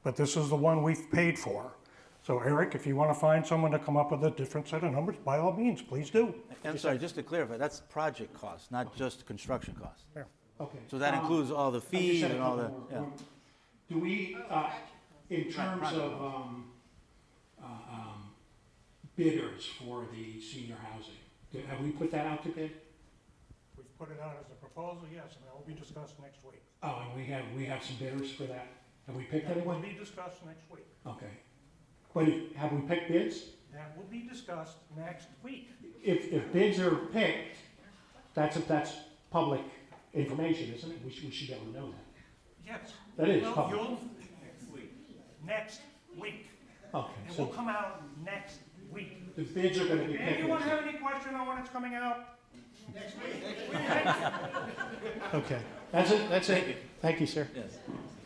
but this is the one we've paid for. So Eric, if you want to find someone to come up with a different set of numbers, by all means, please do. I'm sorry, just to clarify, that's project costs, not just construction costs. Okay. So that includes all the I just fees had a and all the, couple yeah. more. Do we, in terms of bidders for the senior housing, have we put that out to bid? We've put it out as a proposal, yes, and that will be discussed next week. Oh, and we have some bidders for that? Have we picked That will anyone? be discussed next week. Okay. But have we picked bids? That will be discussed next week. If bids are picked, that's public information, isn't it? We should be able to know that. Yes. That is Well, public. Next week. Okay, It will so come out next week. the bids are gonna be picked. Anyone have any question on when it's coming out? Okay, that's it. Thank you, sir. Yes.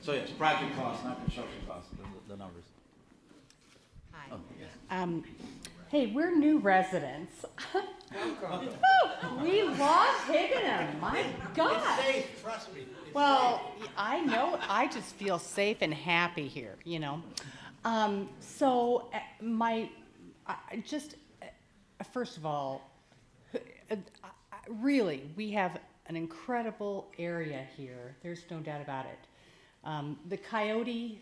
So yes, project costs, not construction costs, the numbers. Hi. Hey, we're new residents. We love Higginham, my God. It's safe, trust me. It's Well, I know, I just feel safe and happy here, first of all, really, we have an incredible area here. There's no doubt about it. The Coyote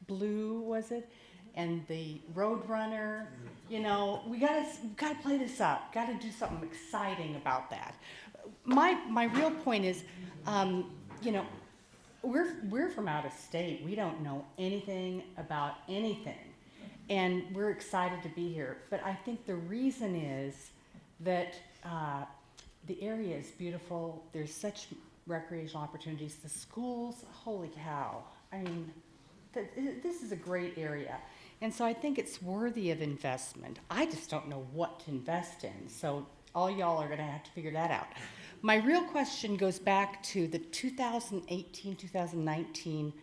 Blue, was it? And the Roadrunner, we gotta play this up. Gotta do something exciting about that. My real point is, we're from out of state. We don't know anything about anything, and we're excited to be here. But I think the reason is that the area is beautiful. There's such recreational opportunities. The schools, holy cow! I mean, this is a great area. And so I think it's worthy of investment. I just don't know what to invest in. So all y'all are gonna have to figure that out. My real question goes back to the 2018-2019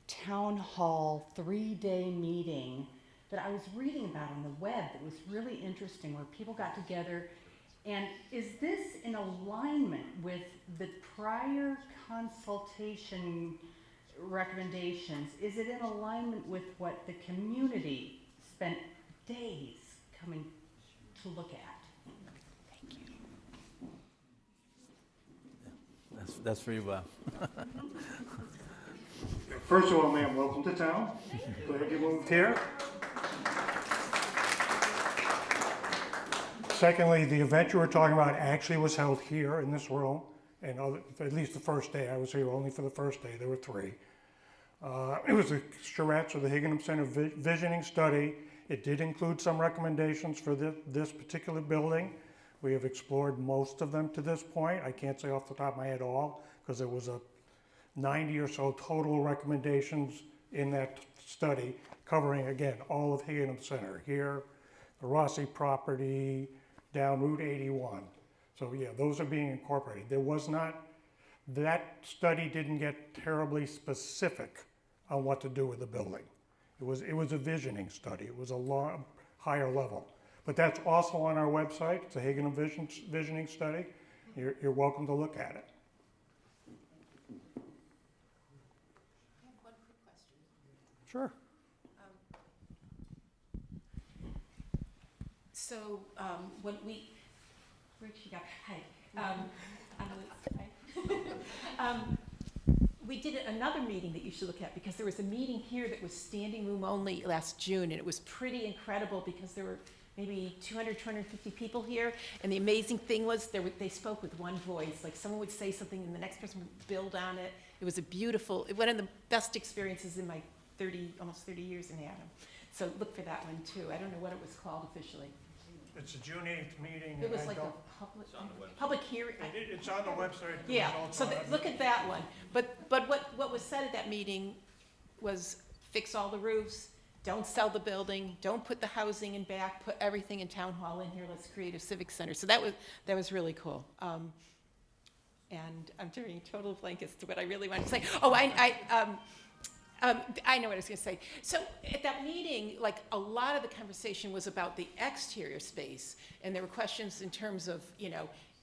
town hall 3-day meeting that I was reading about on the web that was really interesting, where people got together And is this in alignment with the prior consultation recommendations? Is it in alignment with what the community spent days coming to look at? That's for you, Bob. First of all, ma'am, welcome to town. Glad you moved here. Secondly, the event you were talking about actually was held here in this room, and at least the first day. I was here only for the first day. There were 3. It was the charrettes or the Haddam Center visioning study. It did include some recommendations for this particular building. We have explored most of them to this point. I can't say off the top of my head all, because there was a 90 or so total recommendations in that study, covering, again, all of Haddam Center here, the Rossi property, down Route 81. So yeah, those are being incorporated. There was not, that study didn't get terribly specific on what to do with the building. It was a visioning study. It was a higher level. But that's also on our website. It's a Haddam visioning study. You're welcome to look at it. I have one quick question. Sure. So when where'd she go? Hi. We did another meeting that you should look at, because there was a meeting here that was standing room only last June, and it was pretty incredible because there were maybe 200, 250 people here, and the amazing thing was they spoke with one voice. Like, someone would say something and the next person would build on it. It was one of the best experiences in my almost 30 years in Haddam. So look for that one too. I don't know what it was called officially. It's a June 8th meeting. It was like a public hearing. It's on the website. Yeah, so look at that one. But what was said at that meeting was fix all the roofs, don't sell the building, don't put the housing in back, put everything in town hall in here, let's create a civic center. So that was really cool. And I'm turning total blank as to what I really wanted to say. Oh, I know what I was going to say. So at that meeting, like, a lot of the conversation was about the exterior space, and there were questions in terms of,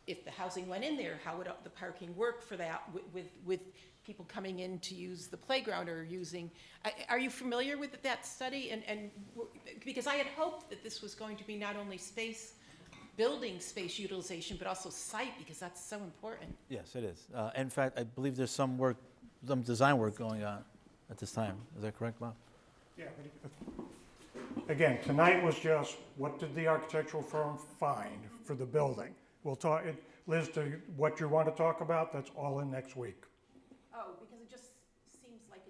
if the housing went in there, how would the parking work for that with people coming in to use the playground or using. Are you familiar with that study? And because I had hoped that this was going to be not only building space utilization, but also site, because that's so important. Yes, it is. In fact, I believe there's some design work going on at this time. Is that correct, Bob? Yeah, but again, tonight was just, what did the architectural firm find for the building? We'll talk, Liz, to what you want to talk about, that's all in next week. Oh, because it just seems like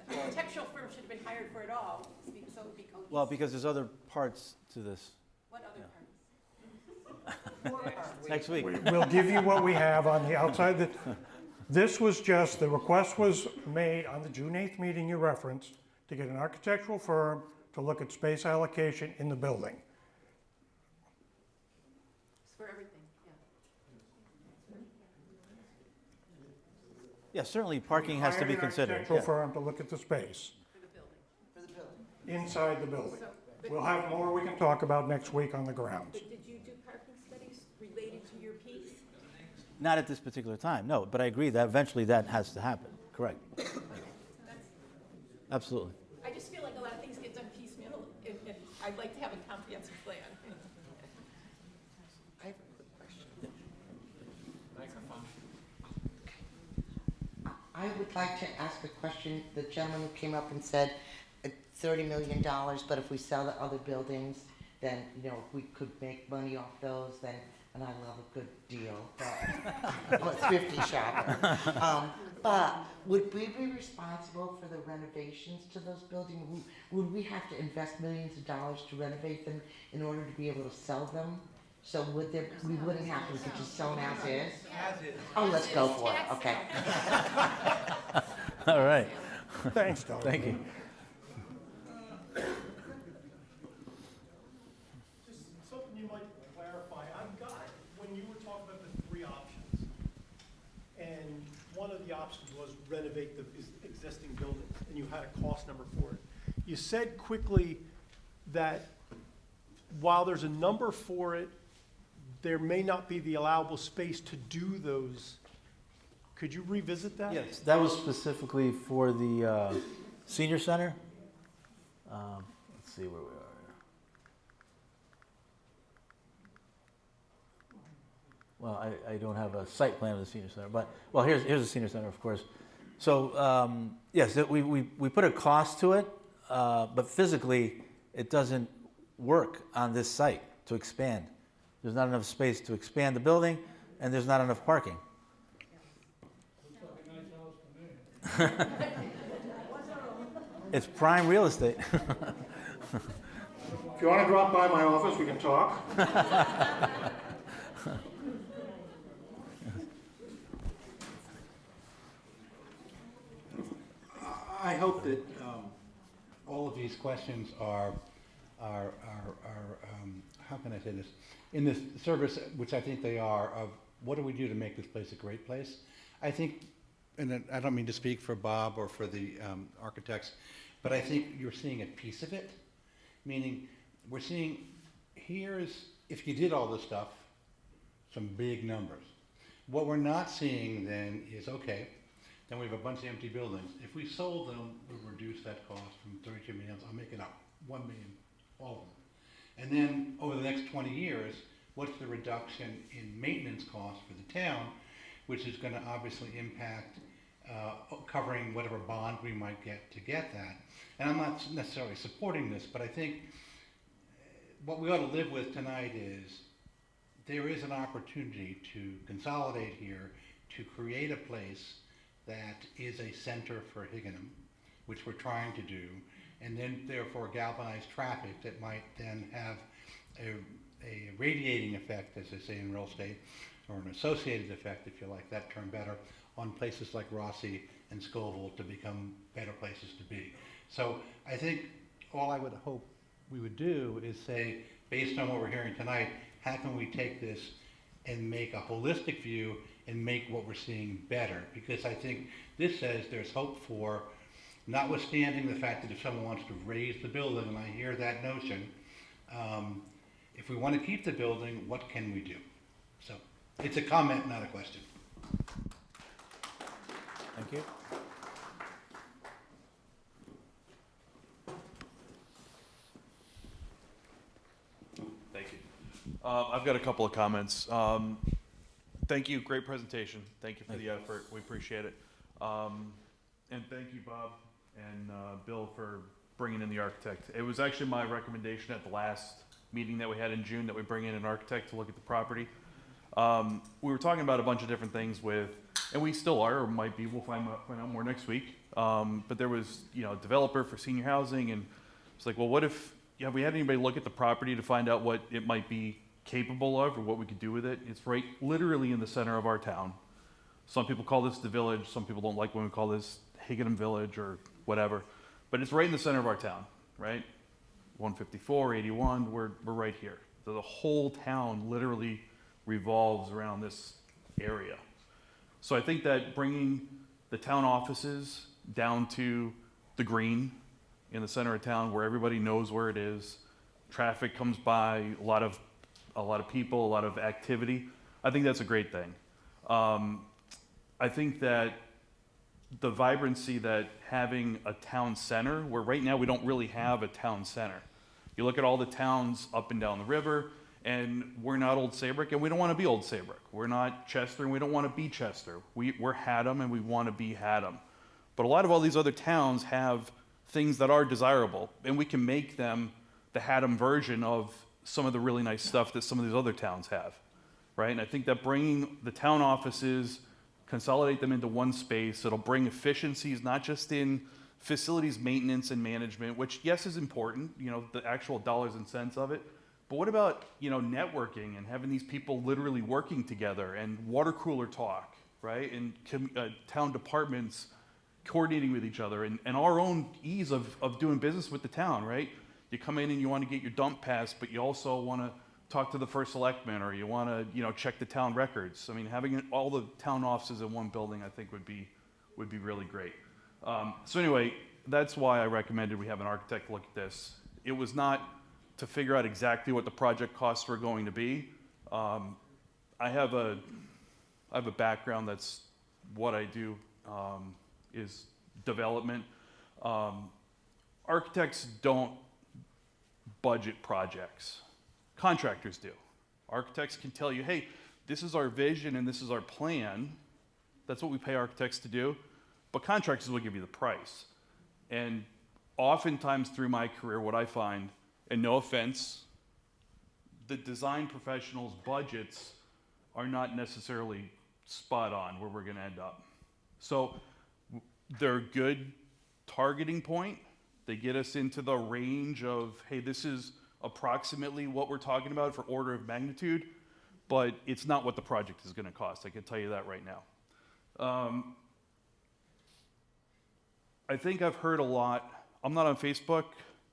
the architectural firm should have been hired for it all, so it would be cohesive. Well, because there's other parts to this. What other parts? Next week. We'll give you what we have on the outside. This was just, the request was made on the June 8th meeting you referenced to get an architectural firm to look at space allocation in the building. It's for everything, yeah. Yeah, certainly parking has to be considered. Architectural firm to look at the space. For the building. Inside the building. We'll have more we can talk about next week on the grounds. But did you do parking studies related to your piece? Not at this particular time, no, but I agree that eventually that has to happen, correct. Absolutely. I just feel like a lot of things get done piecemeal, and I'd like to have a comprehensive plan. I have a quick question. I would like to ask a question. The gentleman who came up and said $30 million, but if we sell the other buildings, then, if we could make money off those, then, and I love a good deal, but I'm a thrifty shopper. But would we be responsible for the renovations to those buildings? Would we have to invest millions of dollars to renovate them in order to be able to sell them? So we wouldn't have to, we could just sell them as is? Oh, let's go for it, okay. All right. Thanks, Don. Thank you. Just something you might clarify. I've got, when you were talking about the 3 options, and one of the options was renovate the existing buildings, and you had a cost number for it. You said quickly that while there's a number for it, there may not be the allowable space to do those. Could you revisit that? Yes, that was specifically for the senior center. Let's see where we are here. Well, I don't have a site plan of the senior center, but, well, here's the senior center, of course. So, yes, we put a cost to it, but physically, it doesn't work on this site to expand. There's not enough space to expand the building, and there's not enough parking. It's prime real estate. If you want to drop by my office, we can talk. I hope that all of these questions are how can I say this? In this service, which I think they are, of what do we do to make this place a great place? I think, and I don't mean to speak for Bob or for the architects, but I think you're seeing a piece of it. Meaning, we're seeing, here's, if you did all this stuff, some big numbers. What we're not seeing then is, okay, then we have a bunch of empty buildings. If we sold them, we'd reduce that cost from 32 million, I'll make it up, 1 million, all of them. And then over the next 20 years, what's the reduction in maintenance costs for the town, which is going to obviously impact covering whatever bond we might get to get that. And I'm not necessarily supporting this, but I think what we ought to live with tonight is there is an opportunity to consolidate here, to create a place that is a center for Higganum, which we're trying to do, and then therefore galvanize traffic that might then have a radiating effect, as they say in real estate, or an associated effect, if you like that term better, on places like Rossi and Scoville to become better places to be. So I think all I would hope we would do is say, based on what we're hearing tonight, how can we take this and make a holistic view and make what we're seeing better? Because I think this says there's hope for, notwithstanding the fact that if someone wants to raise the building, and I hear that notion, if we want to keep the building, what can we do? So it's a comment, not a question. Thank you. Thank you. I've got a couple of comments. Thank you, great presentation. Thank you for the effort, we appreciate it. And thank you, Bob and Bill, for bringing in the architect. It was actually my recommendation at the last meeting that we had in June that we bring in an architect to look at the property. We were talking about a bunch of different things with, and we still are, or might be, we'll find out more next week. But there was, a developer for senior housing, and it's like, well, what if, have we had anybody look at the property to find out what it might be capable of or what we could do with it? It's right literally in the center of our town. Some people call this the village, some people don't like when we call this Higganum Village or whatever, but it's right in the center of our town, right? 154, 81, we're right here. So the whole town literally revolves around this area. So I think that bringing the town offices down to the green in the center of town where everybody knows where it is, traffic comes by, a lot of people, a lot of activity, I think that's a great thing. I think that the vibrancy that having a town center, where right now we don't really have a town center. You look at all the towns up and down the river, and we're not Old Saybrook, and we don't want to be Old Saybrook. We're not Chester, and we don't want to be Chester. We're Haddam, and we want to be Haddam. But a lot of all these other towns have things that are desirable, and we can make them the Haddam version of some of the really nice stuff that some of these other towns have, right? And I think that bringing the town offices, consolidate them into one space, it'll bring efficiencies, not just in facilities maintenance and management, which yes is important, the actual dollars and cents of it, but what about, networking and having these people literally working together and water cooler talk, right? And town departments coordinating with each other and our own ease of doing business with the town, right? You come in and you want to get your dump pass, but you also want to talk to the first selectman, or you want to, check the town records. I mean, having all the town offices in one building, I think would be really great. So anyway, that's why I recommended we have an architect look at this. It was not to figure out exactly what the project costs were going to be. I have a background that's what I do, is development. Architects don't budget projects. Contractors do. Architects can tell you, hey, this is our vision and this is our plan. That's what we pay architects to do. But contractors will give you the price. And oftentimes through my career, what I find, and no offense, the design professionals' budgets are not necessarily spot on where we're going to end up. So they're a good targeting point. They get us into the range of, hey, this is approximately what we're talking about for order of magnitude, but it's not what the project is going to cost. I can tell you that right now. I think I've heard a lot. I'm not on Facebook.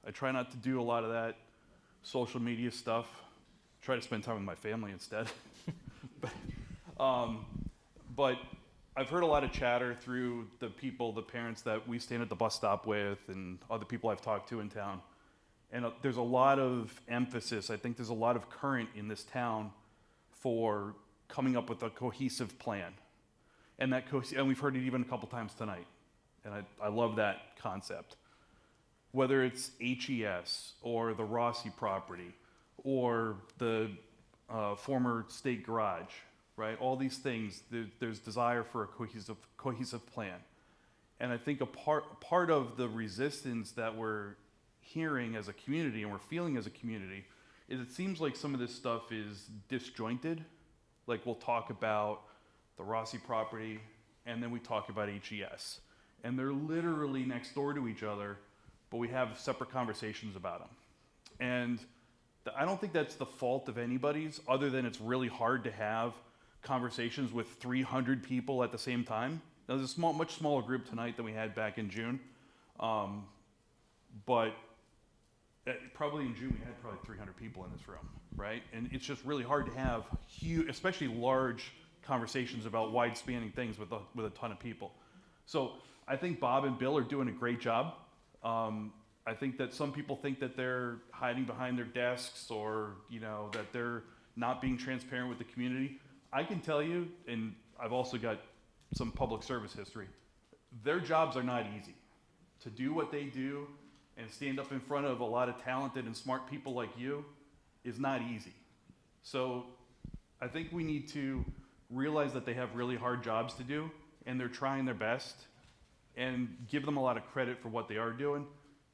I try not to do a lot of that social media stuff. Try to spend time with my family instead. But I've heard a lot of chatter through the people, the parents that we stand at the bus stop with and other people I've talked to in town. And there's a lot of emphasis. I think there's a lot of current in this town for coming up with a cohesive plan. And and we've heard it even a couple times tonight. And I love that concept. Whether it's HES or the Rossi property or the former state garage, right? All these things, there's desire for a cohesive plan. And I think a part of the resistance that we're hearing as a community and we're feeling as a community is it seems like some of this stuff is disjointed. Like we'll talk about the Rossi property and then we talk about HES. And they're literally next door to each other, but we have separate conversations about them. And I don't think that's the fault of anybody's, other than it's really hard to have conversations with 300 people at the same time. Now, there's a much smaller group tonight than we had back in June. But probably in June, we had probably 300 people in this room, right? And it's just really hard to have huge, especially large conversations about wide-spanning things with a ton of people. So I think Bob and Bill are doing a great job. I think that some people think that they're hiding behind their desks or, that they're not being transparent with the community. I can tell you, and I've also got some public service history, their jobs are not easy. To do what they do and stand up in front of a lot of talented and smart people like you is not easy. So I think we need to realize that they have really hard jobs to do and they're trying their best, and give them a lot of credit for what they are doing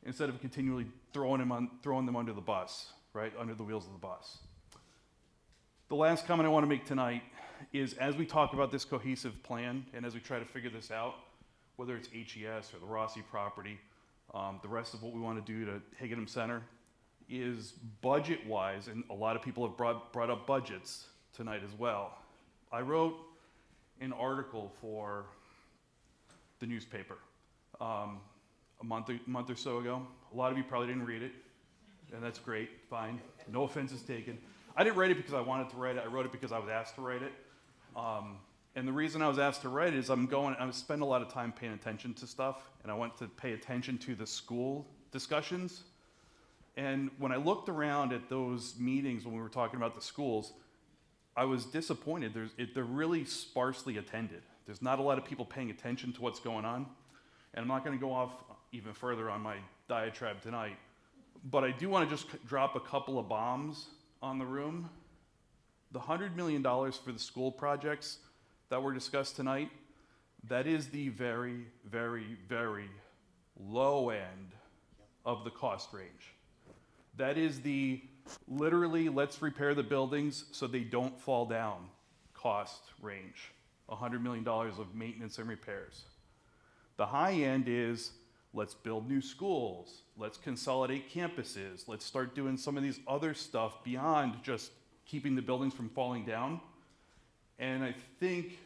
instead of continually throwing them under the bus, right, under the wheels of the bus. The last comment I want to make tonight is as we talk about this cohesive plan and as we try to figure this out, whether it's HES or the Rossi property, the rest of what we want to do to Haddam Center is budget-wise, and a lot of people have brought up budgets tonight as well. I wrote an article for the newspaper a month or so ago. A lot of you probably didn't read it, and that's great, fine. No offense is taken. I didn't write it because I wanted to write it. I wrote it because I was asked to write it. And the reason I was asked to write it is I spend a lot of time paying attention to stuff, and I went to pay attention to the school discussions. And when I looked around at those meetings when we were talking about the schools, I was disappointed. They're really sparsely attended. There's not a lot of people paying attention to what's going on. And I'm not going to go off even further on my diatribe tonight, but I do want to just drop a couple of bombs on the room. The $100 million for the school projects that were discussed tonight, that is the very, very, very low end of the cost range. That is the literally let's repair the buildings so they don't fall down cost range. $100 million of maintenance and repairs. The high end is let's build new schools, let's consolidate campuses, let's start doing some of these other stuff beyond just keeping the buildings from falling down. And I think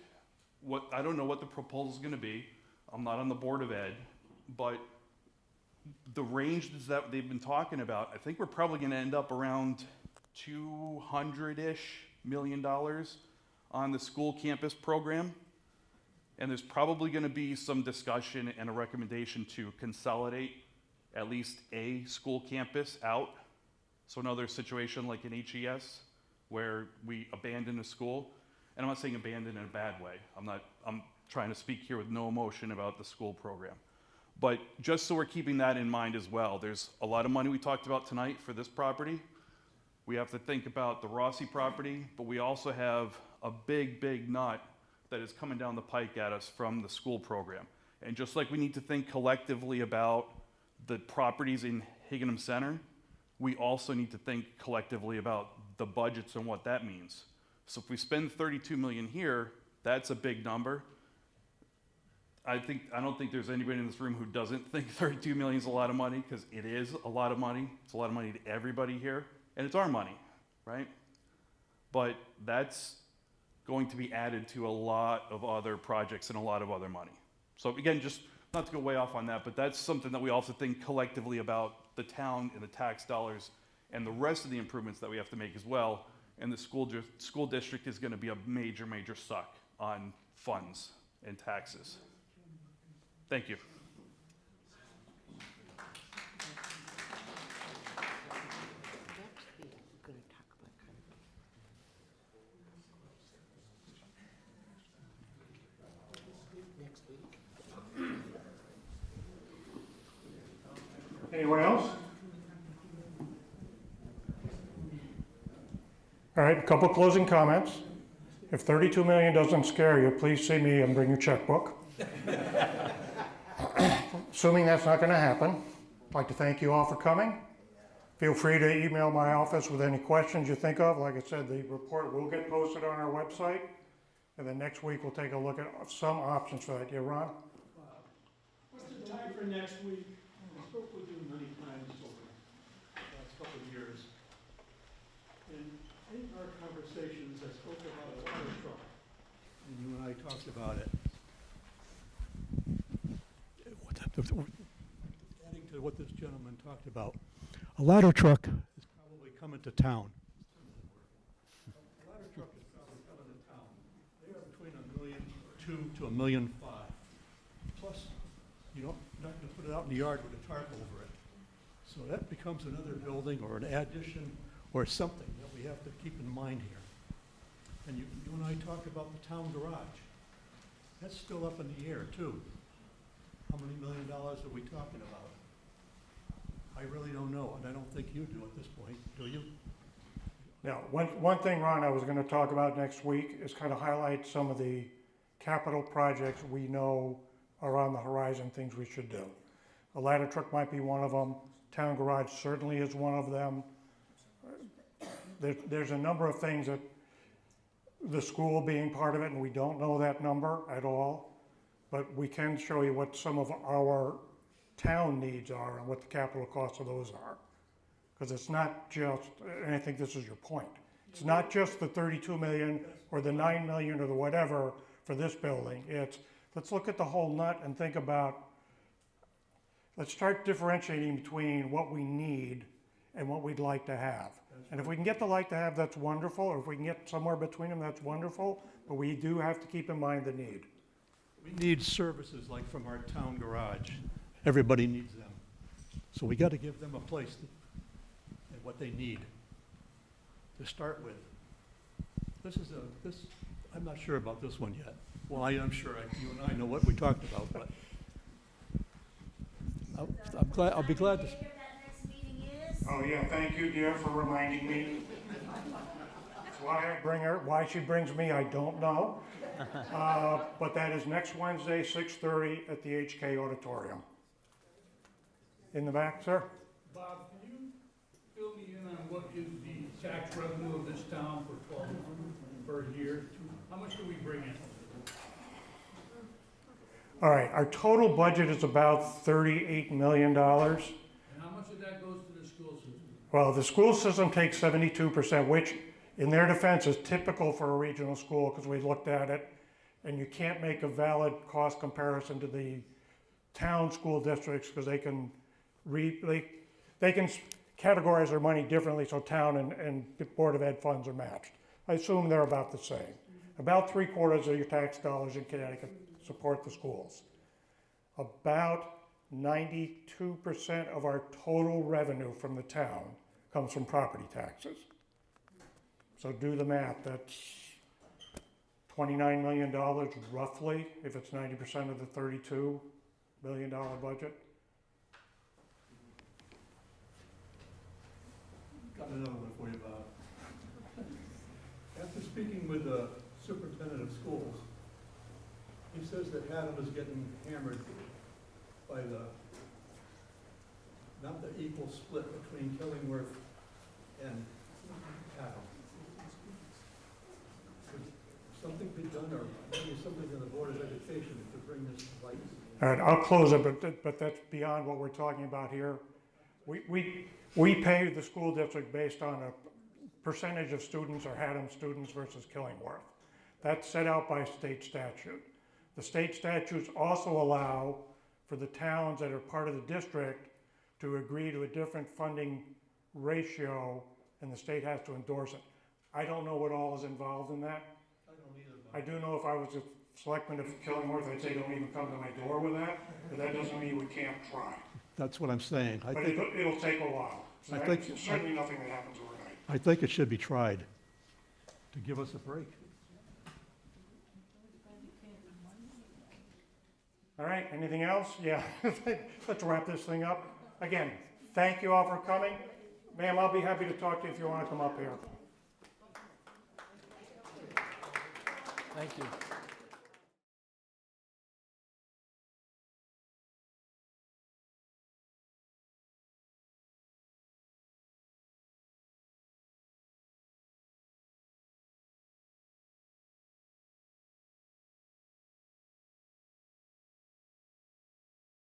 I don't know what the proposal is going to be. I'm not on the Board of Ed, but the ranges that they've been talking about, I think we're probably going to end up around $200-ish million on the school campus program. And there's probably going to be some discussion and a recommendation to consolidate at least a school campus out. So another situation like an HES, where we abandon a school. And I'm not saying abandon in a bad way. I'm trying to speak here with no emotion about the school program. But just so we're keeping that in mind as well, there's a lot of money we talked about tonight for this property. We have to think about the Rossi property, but we also have a big, big nut that is coming down the pike at us from the school program. And just like we need to think collectively about the properties in Higginham Center, we also need to think collectively about the budgets and what that means. So if we spend 32 million here, that's a big number. I don't think there's anybody in this room who doesn't think 32 million is a lot of money, because it is a lot of money. It's a lot of money to everybody here, and it's our money, right? But that's going to be added to a lot of other projects and a lot of other money. So again, just not to go way off on that, but that's something that we also think collectively about the town and the tax dollars and the rest of the improvements that we have to make as well. And the school district is going to be a major, major suck on funds and taxes. Thank you. Anyone else? All right, a couple closing comments. If 32 million doesn't scare you, please see me and bring your checkbook. Assuming that's not going to happen, I'd like to thank you all for coming. Feel free to email my office with any questions you think of. Like I said, the report will get posted on our website, and then next week we'll take a look at some options for that. Yeah, Ron? What's the time for next week? I spoke with you many times over the last couple of years. And in our conversations, I spoke about a water truck, and you and I talked about it. Adding to what this gentleman talked about, a ladder truck is probably coming to town. A ladder truck is probably coming to town. They are between $1.2 million to $1.5 million. Plus, you're not going to put it out in the yard with a tarp over it. So that becomes another building or an addition or something that we have to keep in mind here. And you and I talked about the town garage. That's still up in the air too. How many $1 million are we talking about? I really don't know, and I don't think you do at this point, do you? Now, one thing, Ron, I was going to talk about next week is kind of highlight some of the capital projects we know are on the horizon, things we should do. A ladder truck might be one of them. Town garage certainly is one of them. There's a number of things that the school being part of it, and we don't know that number at all. But we can show you what some of our town needs are and what the capital costs of those are. Because it's not just, and I think this is your point, it's not just the 32 million or the 9 million or the whatever for this building. It's, let's look at the whole nut and think about, let's start differentiating between what we need and what we'd like to have. And if we can get the like to have, that's wonderful, or if we can get somewhere between them, that's wonderful, but we do have to keep in mind the need. We need services like from our town garage. Everybody needs them. So we got to give them a place and what they need to start with. I'm not sure about this one yet. Well, I'm sure you and I know what we talked about, but I'll be glad to. Oh yeah, thank you, dear, for reminding me. Why I bring her, why she brings me, I don't know. But that is next Wednesday, 6:30 at the HK Auditorium. In the back, sir? Bob, can you fill me in on what is the tax revenue of this town for 12 per year? How much do we bring in? All right, our total budget is about $38 million. And how much of that goes to the school system? Well, the school system takes 72%, which in their defense is typical for a regional school because we looked at it, and you can't make a valid cost comparison to the town school districts because they can categorize their money differently, so town and Board of Ed funds are matched. I assume they're about the same. About 3/4 of your tax dollars in Connecticut support the schools. About 92% of our total revenue from the town comes from property taxes. So do the math, that's $29 million roughly, if it's 90% of the $32 billion budget. Got another one for you, Bob. After speaking with the superintendent of schools, he says that Haddam is getting hammered by not the equal split between Killingworth and Haddam. Could something be done, or maybe something in the Board of Education to bring this to light? All right, I'll close it, but that's beyond what we're talking about here. We pay the school district based on a percentage of students or Haddam students versus Killingworth. That's set out by state statute. The state statutes also allow for the towns that are part of the district to agree to a different funding ratio, and the state has to endorse it. I don't know what all is involved in that. I don't either, Bob. I do know if I was a selectman of Killingworth, I'd say don't even come to my door with that, but that doesn't mean we can't try. That's what I'm saying. But it'll take a while. So I that's think- certainly nothing that happens overnight. I think it should be tried to give us a break. All right, anything else? Yeah, let's wrap this thing up. Again, thank you all for coming. Ma'am, I'll be happy to talk to you if you want to come up here. Thank you.